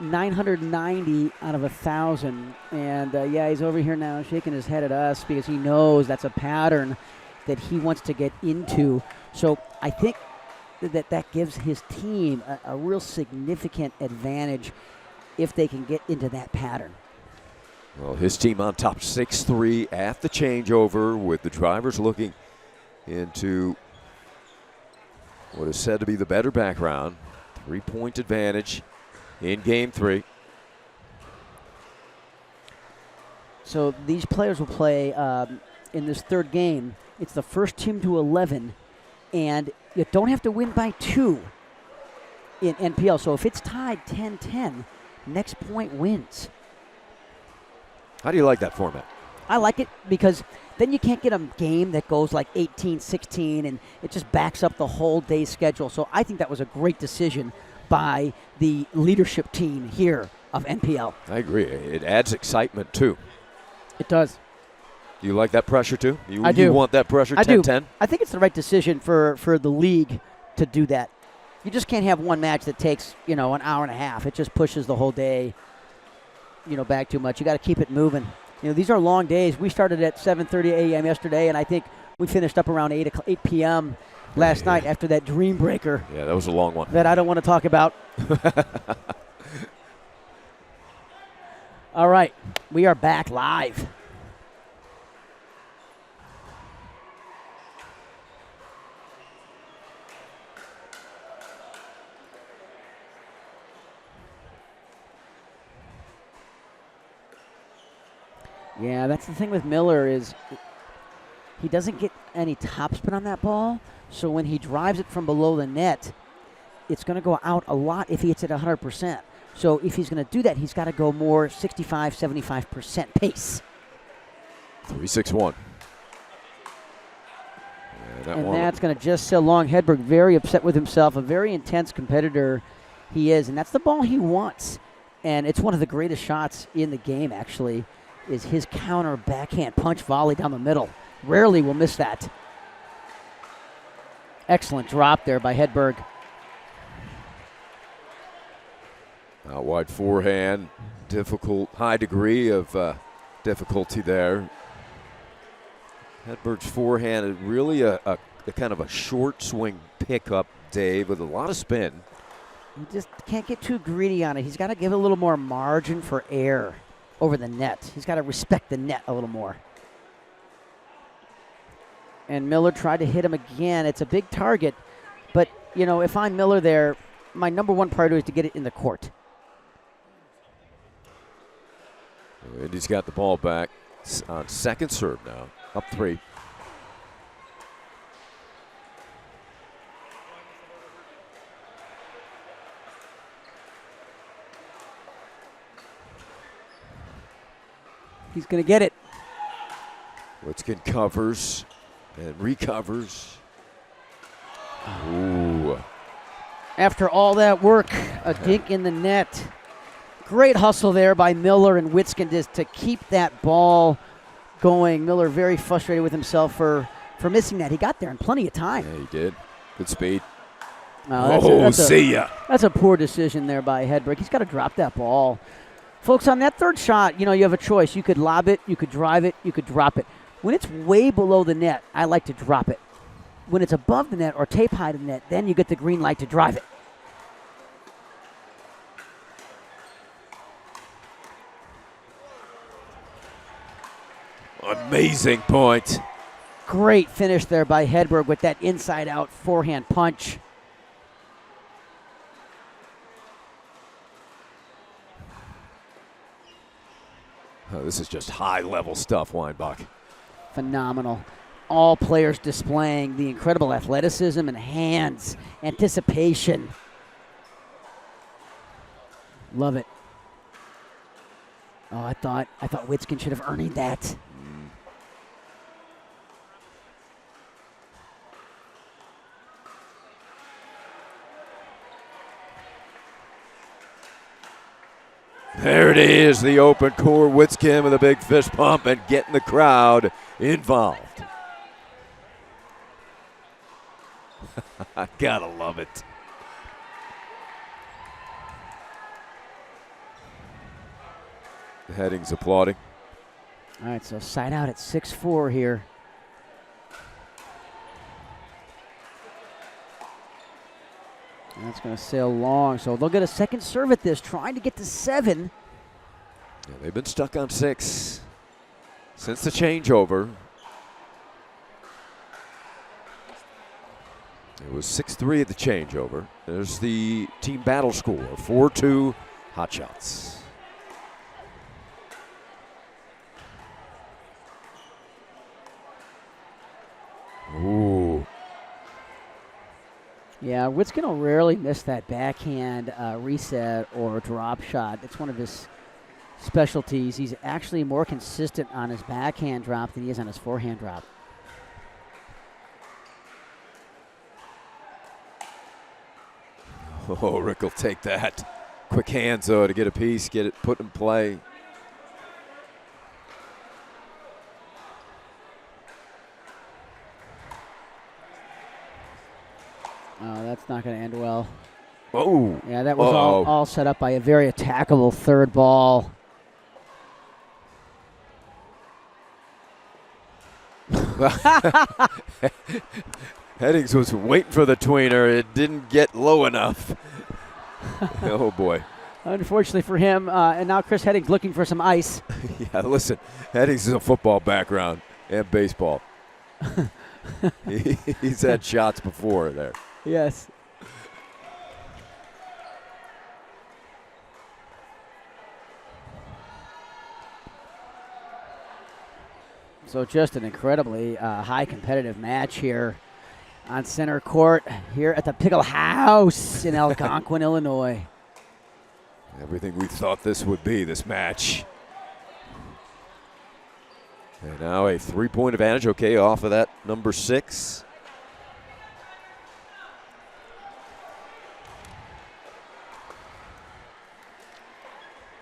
990 out of 1,000, and he's over here now shaking his head at us because he knows that's a pattern that he wants to get into. So I think that gives his team a real significant advantage if they can get into that pattern. Well, his team on top 6-3 at the changeover, with the drivers looking into what is said to be the better back round. 3-point advantage in Game 3. So these players will play in this third game. It's the first team to 11, and you don't have to win by 2 in NPL. So if it's tied 10-10, next point wins. How do you like that format? I like it because then you can't get a game that goes like 18-16, and it just backs up the whole day's schedule. So I think that was a great decision by the leadership team here of NPL. I agree. It adds excitement, too. It does. You like that pressure, too? I do. You want that pressure, 10-10? I do. I think it's the right decision for the league to do that. You just can't have one match that takes, an hour and a half. It just pushes the whole day, back too much. You got to keep it moving. These are long days. We started at 7:30 a.m. yesterday, and I think we finished up around 8 p.m. last night after that dream breaker. Yeah, that was a long one. That I don't want to talk about. All right, we are back live. Yeah, that's the thing with Miller is he doesn't get any topspin on that ball. So when he drives it from below the net, it's going to go out a lot if he hits it 100%. So if he's going to do that, he's got to go more 65, 75% pace. 3-6-1. And that's going to just sail long. Hedberg very upset with himself, a very intense competitor he is. And that's the ball he wants. And it's one of the greatest shots in the game, actually, is his counter backhand punch volley down the middle. Rarely will miss that. Excellent drop there by Hedberg. Out wide forehand, high degree of difficulty there. Hedberg's forehand is really a kind of a short swing pickup, Dave, with a lot of spin. He just can't get too greedy on it. He's got to give a little more margin for error over the net. He's got to respect the net a little more. And Miller tried to hit him again. It's a big target, but, if I'm Miller there, my number one priority is to get it in the court. Indy's got the ball back on second serve now, up 3. He's going to get it. Witsken covers and recovers. Ooh. After all that work, a dink in the net. Great hustle there by Miller and Witsken just to keep that ball going. Miller very frustrated with himself for missing that. He got there in plenty of time. Yeah, he did. Good speed. See ya. That's a poor decision there by Hedberg. He's got to drop that ball. Folks, on that third shot, you have a choice. You could lob it, you could drive it, you could drop it. When it's way below the net, I like to drop it. When it's above the net or tape high to the net, then you get the green light to drive it. Amazing point. Great finish there by Hedberg with that inside-out forehand punch. Oh, this is just high-level stuff, Weinbach. Phenomenal. All players displaying the incredible athleticism and hands, anticipation. Love it. Oh, I thought Witsken should have earned that. There it is, the open court. Witsken with a big fist pump and getting the crowd involved. I gotta love it. The Headdings applauding. All right, so side out at 6-4 here. And that's going to sail long, so they'll get a second serve at this, trying to get to 7. Yeah, they've been stuck on 6 since the changeover. It was 6-3 at the changeover. There's the team battle score, 4-2 Hotshots. Ooh. Yeah, Witsken will rarely miss that backhand reset or drop shot. It's one of his specialties. He's actually more consistent on his backhand drop than he is on his forehand drop. Oh, Rick will take that. Quick hands, though, to get a piece, get it put in play. Oh, that's not going to end well. Oh. Yeah, that was all set up by a very attackable third ball. Headdings was waiting for the tweener. It didn't get low enough. Oh, boy. Unfortunately for him, and now Chris Headdings looking for some ice. Yeah, listen, Headdings is a football background and baseball. He's had shots before there. Yes. So just an incredibly high competitive match here on center court here at the Pickle House in Algonquin, Illinois. Everything we thought this would be, this match. And now a 3-point advantage, okay, off of that number 6.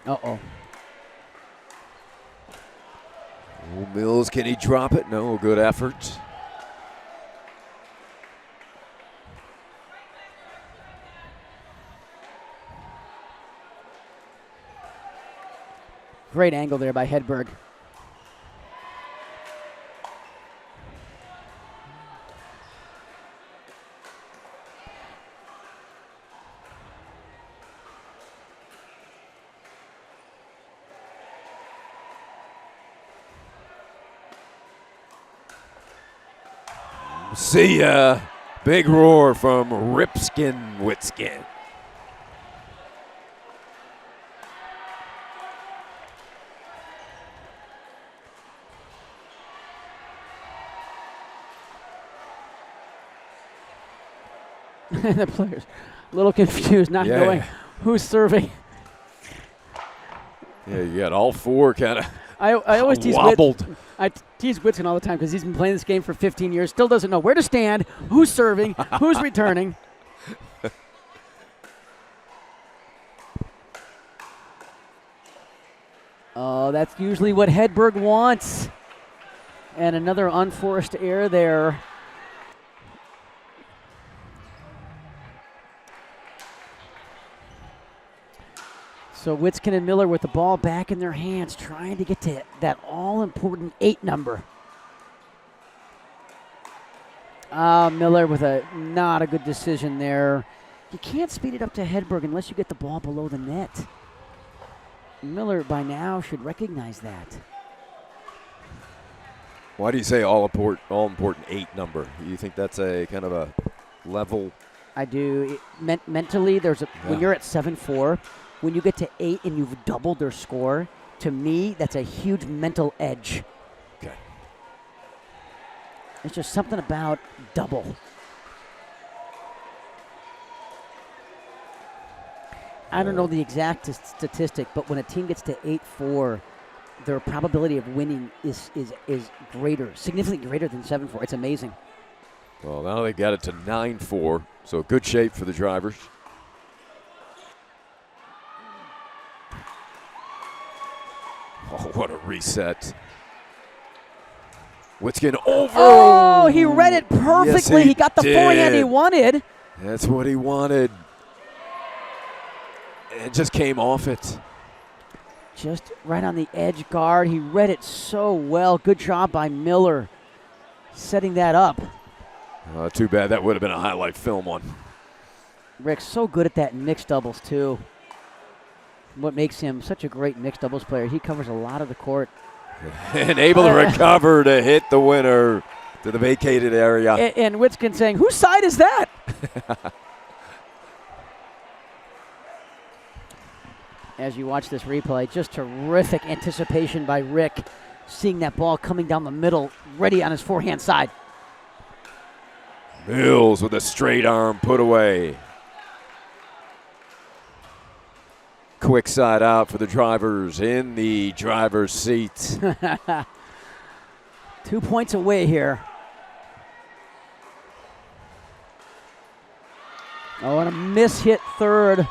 Uh-oh. Oh, Mills, can he drop it? No, good effort. Great angle there by Hedberg. See ya. Big roar from Ripskin Witsken. The players a little confused, not knowing who's serving. Yeah, you got all 4 kind of I always tease wobbled. I tease Witsken all the time because he's been playing this game for 15 years, still doesn't know where to stand, who's serving, who's returning. Oh, that's usually what Hedberg wants. And another unforced error there. So Witsken and Miller with the ball back in their hands, trying to get to that all-important 8 number. Miller with not a good decision there. You can't speed it up to Hedberg unless you get the ball below the net. Miller by now should recognize that. Why do you say all-important 8 number? You think that's a kind of a level? I do. Mentally, when you're at 7-4, when you get to 8 and you've doubled their score, to me, that's a huge mental edge. Okay. It's just something about double. I don't know the exact statistic, but when a team gets to 8-4, their probability of winning is greater, significantly greater than 7-4. It's amazing. Well, now they got it to 9-4, so good shape for the drivers. Oh, what a reset. Witsken over. Oh, he read it perfectly. Yes, he got the forehand he wanted. That's what he wanted. It just came off it. Just right on the edge guard. He read it so well. Good job by Miller setting that up. Too bad that would have been a highlight film one. Rick's so good at that mixed doubles, too. What makes him such a great mixed doubles player, he covers a lot of the court. And able to recover to hit the winner to the vacated area. And Witsken saying, whose side is that? As you watch this replay, just terrific anticipation by Rick, seeing that ball coming down the middle, ready on his forehand side. Mills with a straight arm put away. Quick side out for the drivers in the driver's seat. 2 points away here. Oh, and a miss-hit third.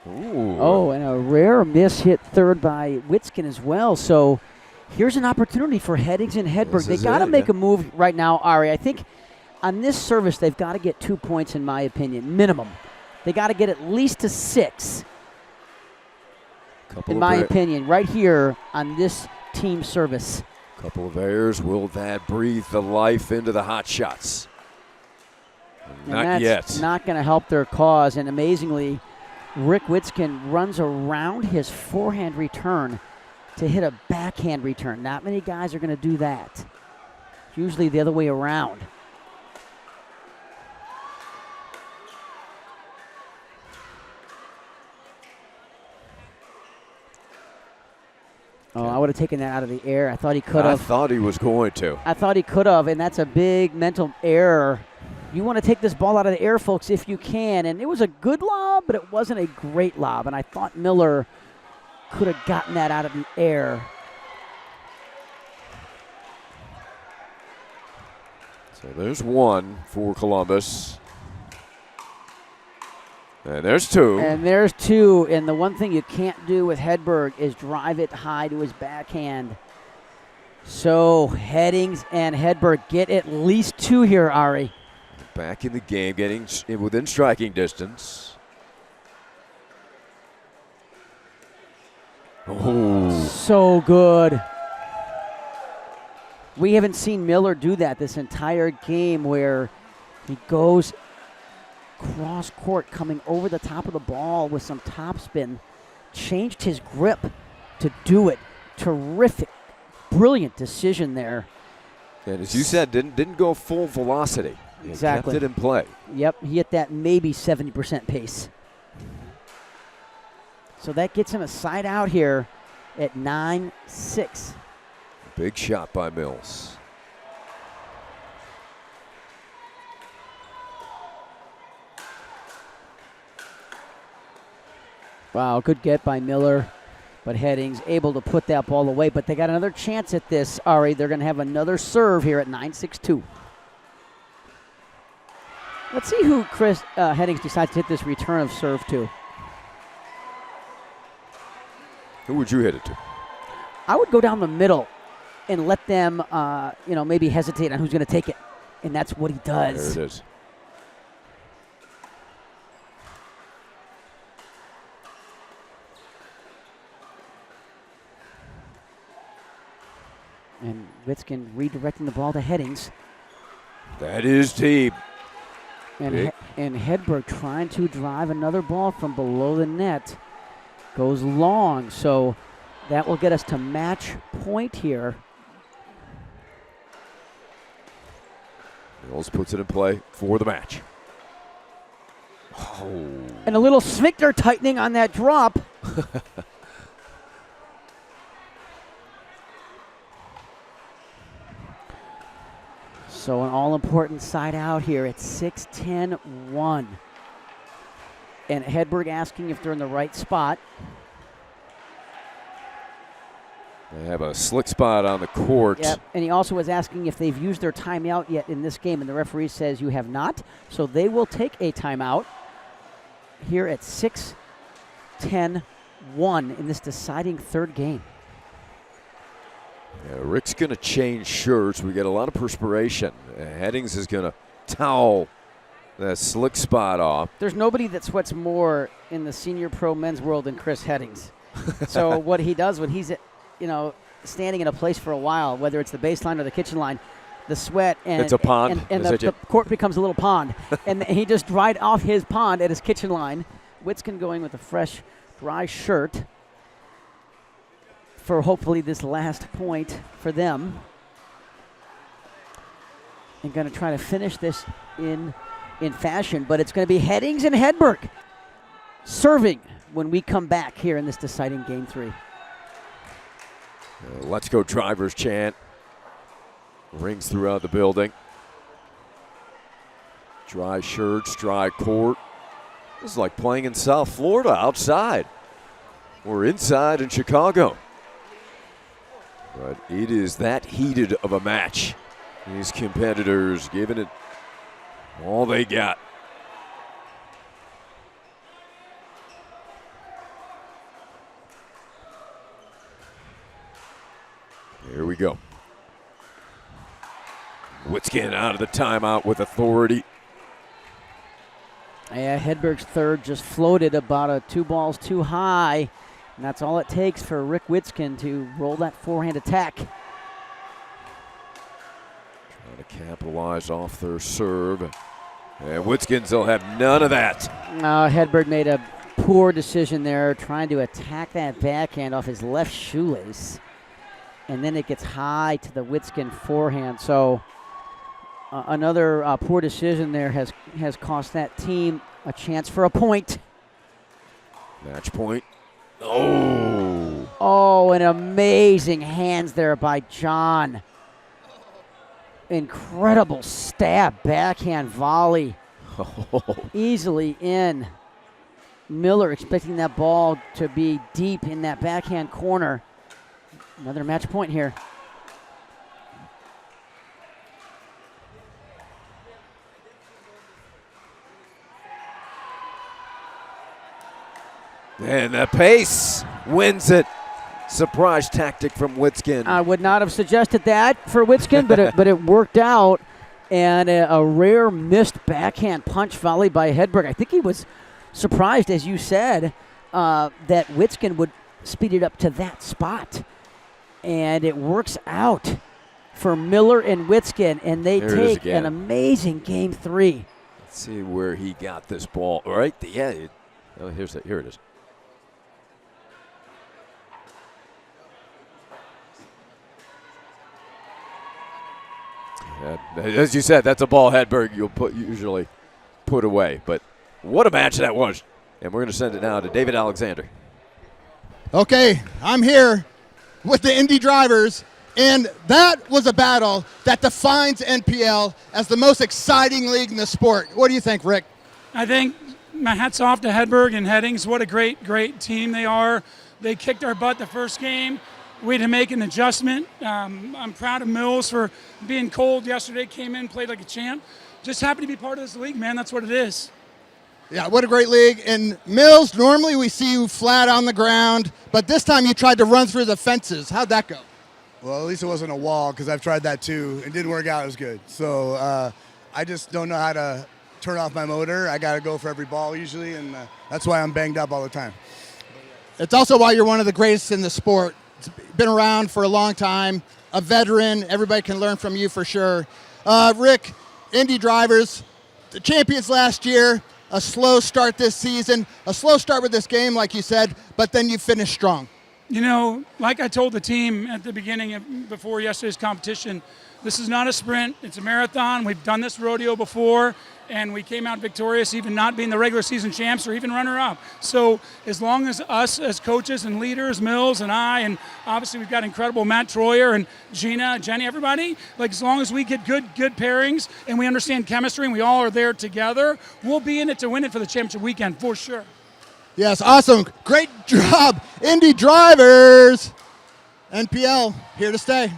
Ooh. Oh, and a rare miss-hit third by Witsken as well. So here's an opportunity for Headdings and Hedberg. They got to make a move right now, Ari. I think on this service, they've got to get 2 points, in my opinion, minimum. They got to get at least to 6, in my opinion, right here on this team service. Couple of errors. Will that breathe the life into the Hotshots? Not yet. That's not going to help their cause. And amazingly, Rick Witsken runs around his forehand return to hit a backhand return. Not many guys are going to do that. It's usually the other way around. Oh, I would have taken that out of the air. I thought he could have. I thought he was going to. I thought he could have, and that's a big mental error. You want to take this ball out of the air, folks, if you can. And it was a good lob, but it wasn't a great lob. And I thought Miller could have gotten that out of the air. So there's one for Columbus. And there's two. And there's two. And the one thing you can't do with Hedberg is drive it high to his backhand. So Headdings and Hedberg get at least 2 here, Ari. Back in the game, getting within striking distance. Oh. So good. We haven't seen Miller do that this entire game, where he goes cross court coming over the top of the ball with some topspin. Changed his grip to do it. Terrific, brilliant decision there. And as you said, didn't go full velocity. Exactly. Kept it in play. Yep, he hit that maybe 70% pace. So that gets him a side out here at 9-6. Big shot by Mills. Wow, good get by Miller. But Headdings able to put that ball away. But they got another chance at this, Ari. They're going to have another serve here at 9-6-2. Let's see who Chris Headdings decides to hit this return of serve to. Who would you hit it to? I would go down the middle and let them, maybe hesitate on who's going to take it. And that's what he does. There it is. And Witsken redirecting the ball to Headdings. That is deep. And Hedberg trying to drive another ball from below the net. Goes long, so that will get us to match point here. Mills puts it in play for the match. Oh. And a little sphincter tightening on that drop. So an all-important side out here at 6-10-1. And Hedberg asking if they're in the right spot. They have a slick spot on the court. Yep, and he also was asking if they've used their timeout yet in this game, and the referee says you have not. So they will take a timeout here at 6-10-1 in this deciding third game. Yeah, Rick's going to change shirts. We get a lot of perspiration. Headdings is going to towel that slick spot off. There's nobody that sweats more in the senior pro men's world than Chris Headdings. So what he does when he's standing in a place for a while, whether it's the baseline or the kitchen line, the sweat and it's a pond. and the court becomes a little pond. And he just dried off his pond at his kitchen line. Witsken going with a fresh, dry shirt for hopefully this last point for them. And going to try to finish this in fashion, but it's going to be Headdings and Hedberg serving when we come back here in this deciding Game 3. Let's go Drivers chant rings throughout the building. Dry shirts, dry court. This is like playing in South Florida outside. We're inside in Chicago. But it is that heated of a match. These competitors giving it all they got. Here we go. Witsken out of the timeout with authority. Yeah, Hedberg's third just floated about 2 balls too high. And that's all it takes for Rick Witsken to roll that forehand attack. Trying to capitalize off their serve. And Witsken's will have none of that. Hedberg made a poor decision there, trying to attack that backhand off his left shoelace. And then it gets high to the Witsken forehand. So another poor decision there has cost that team a chance for a point. Match point. Oh. Oh, and amazing hands there by John. Incredible stab, backhand volley. Easily in. Miller expecting that ball to be deep in that backhand corner. Another match point here. And the pace wins it. Surprise tactic from Witsken. I would not have suggested that for Witsken, but it worked out. And a rare missed backhand punch volley by Hedberg. I think he was surprised, as you said, that Witsken would speed it up to that spot. And it works out for Miller and Witsken, and they take an amazing Game 3. Let's see where he got this ball. Right? Yeah. Here it is. As you said, that's a ball Hedberg you'll usually put away. But what a match that was. And we're going to send it now to David Alexander. Okay, I'm here with the Indy Drivers, and that was a battle that defines NPL as the most exciting league in the sport. What do you think, Rick? I think my hat's off to Hedberg and Headdings. What a great team they are. They kicked our butt the first game. We had to make an adjustment. I'm proud of Mills for being cold yesterday, came in, played like a champ. Just happy to be part of this league, man. That's what it is. Yeah, what a great league. And Mills, normally we see you flat on the ground, but this time you tried to run through the fences. How'd that go? Well, at least it wasn't a wall because I've tried that too. It didn't work out as good. So I just don't know how to turn off my motor. I got to go for every ball usually, and that's why I'm banged up all the time. It's also why you're one of the greatest in the sport. It's been around for a long time, a veteran. Everybody can learn from you for sure. Rick, Indy drivers, the champions last year, a slow start this season, a slow start with this game, like you said, but then you finished strong. You know, like I told the team at the beginning before yesterday's competition, this is not a sprint, it's a marathon. We've done this rodeo before, and we came out victorious, even not being the regular season champs or even runner-up. So as long as us as coaches and leaders, Mills and I, and obviously we've got incredible Matt Troyer and Gina, Jenny, everybody, like as long as we get good pairings and we understand chemistry and we all are there together, we'll be in it to win it for the championship weekend, for sure. Yes, awesome. Great job, Indy drivers. NPL, here to stay.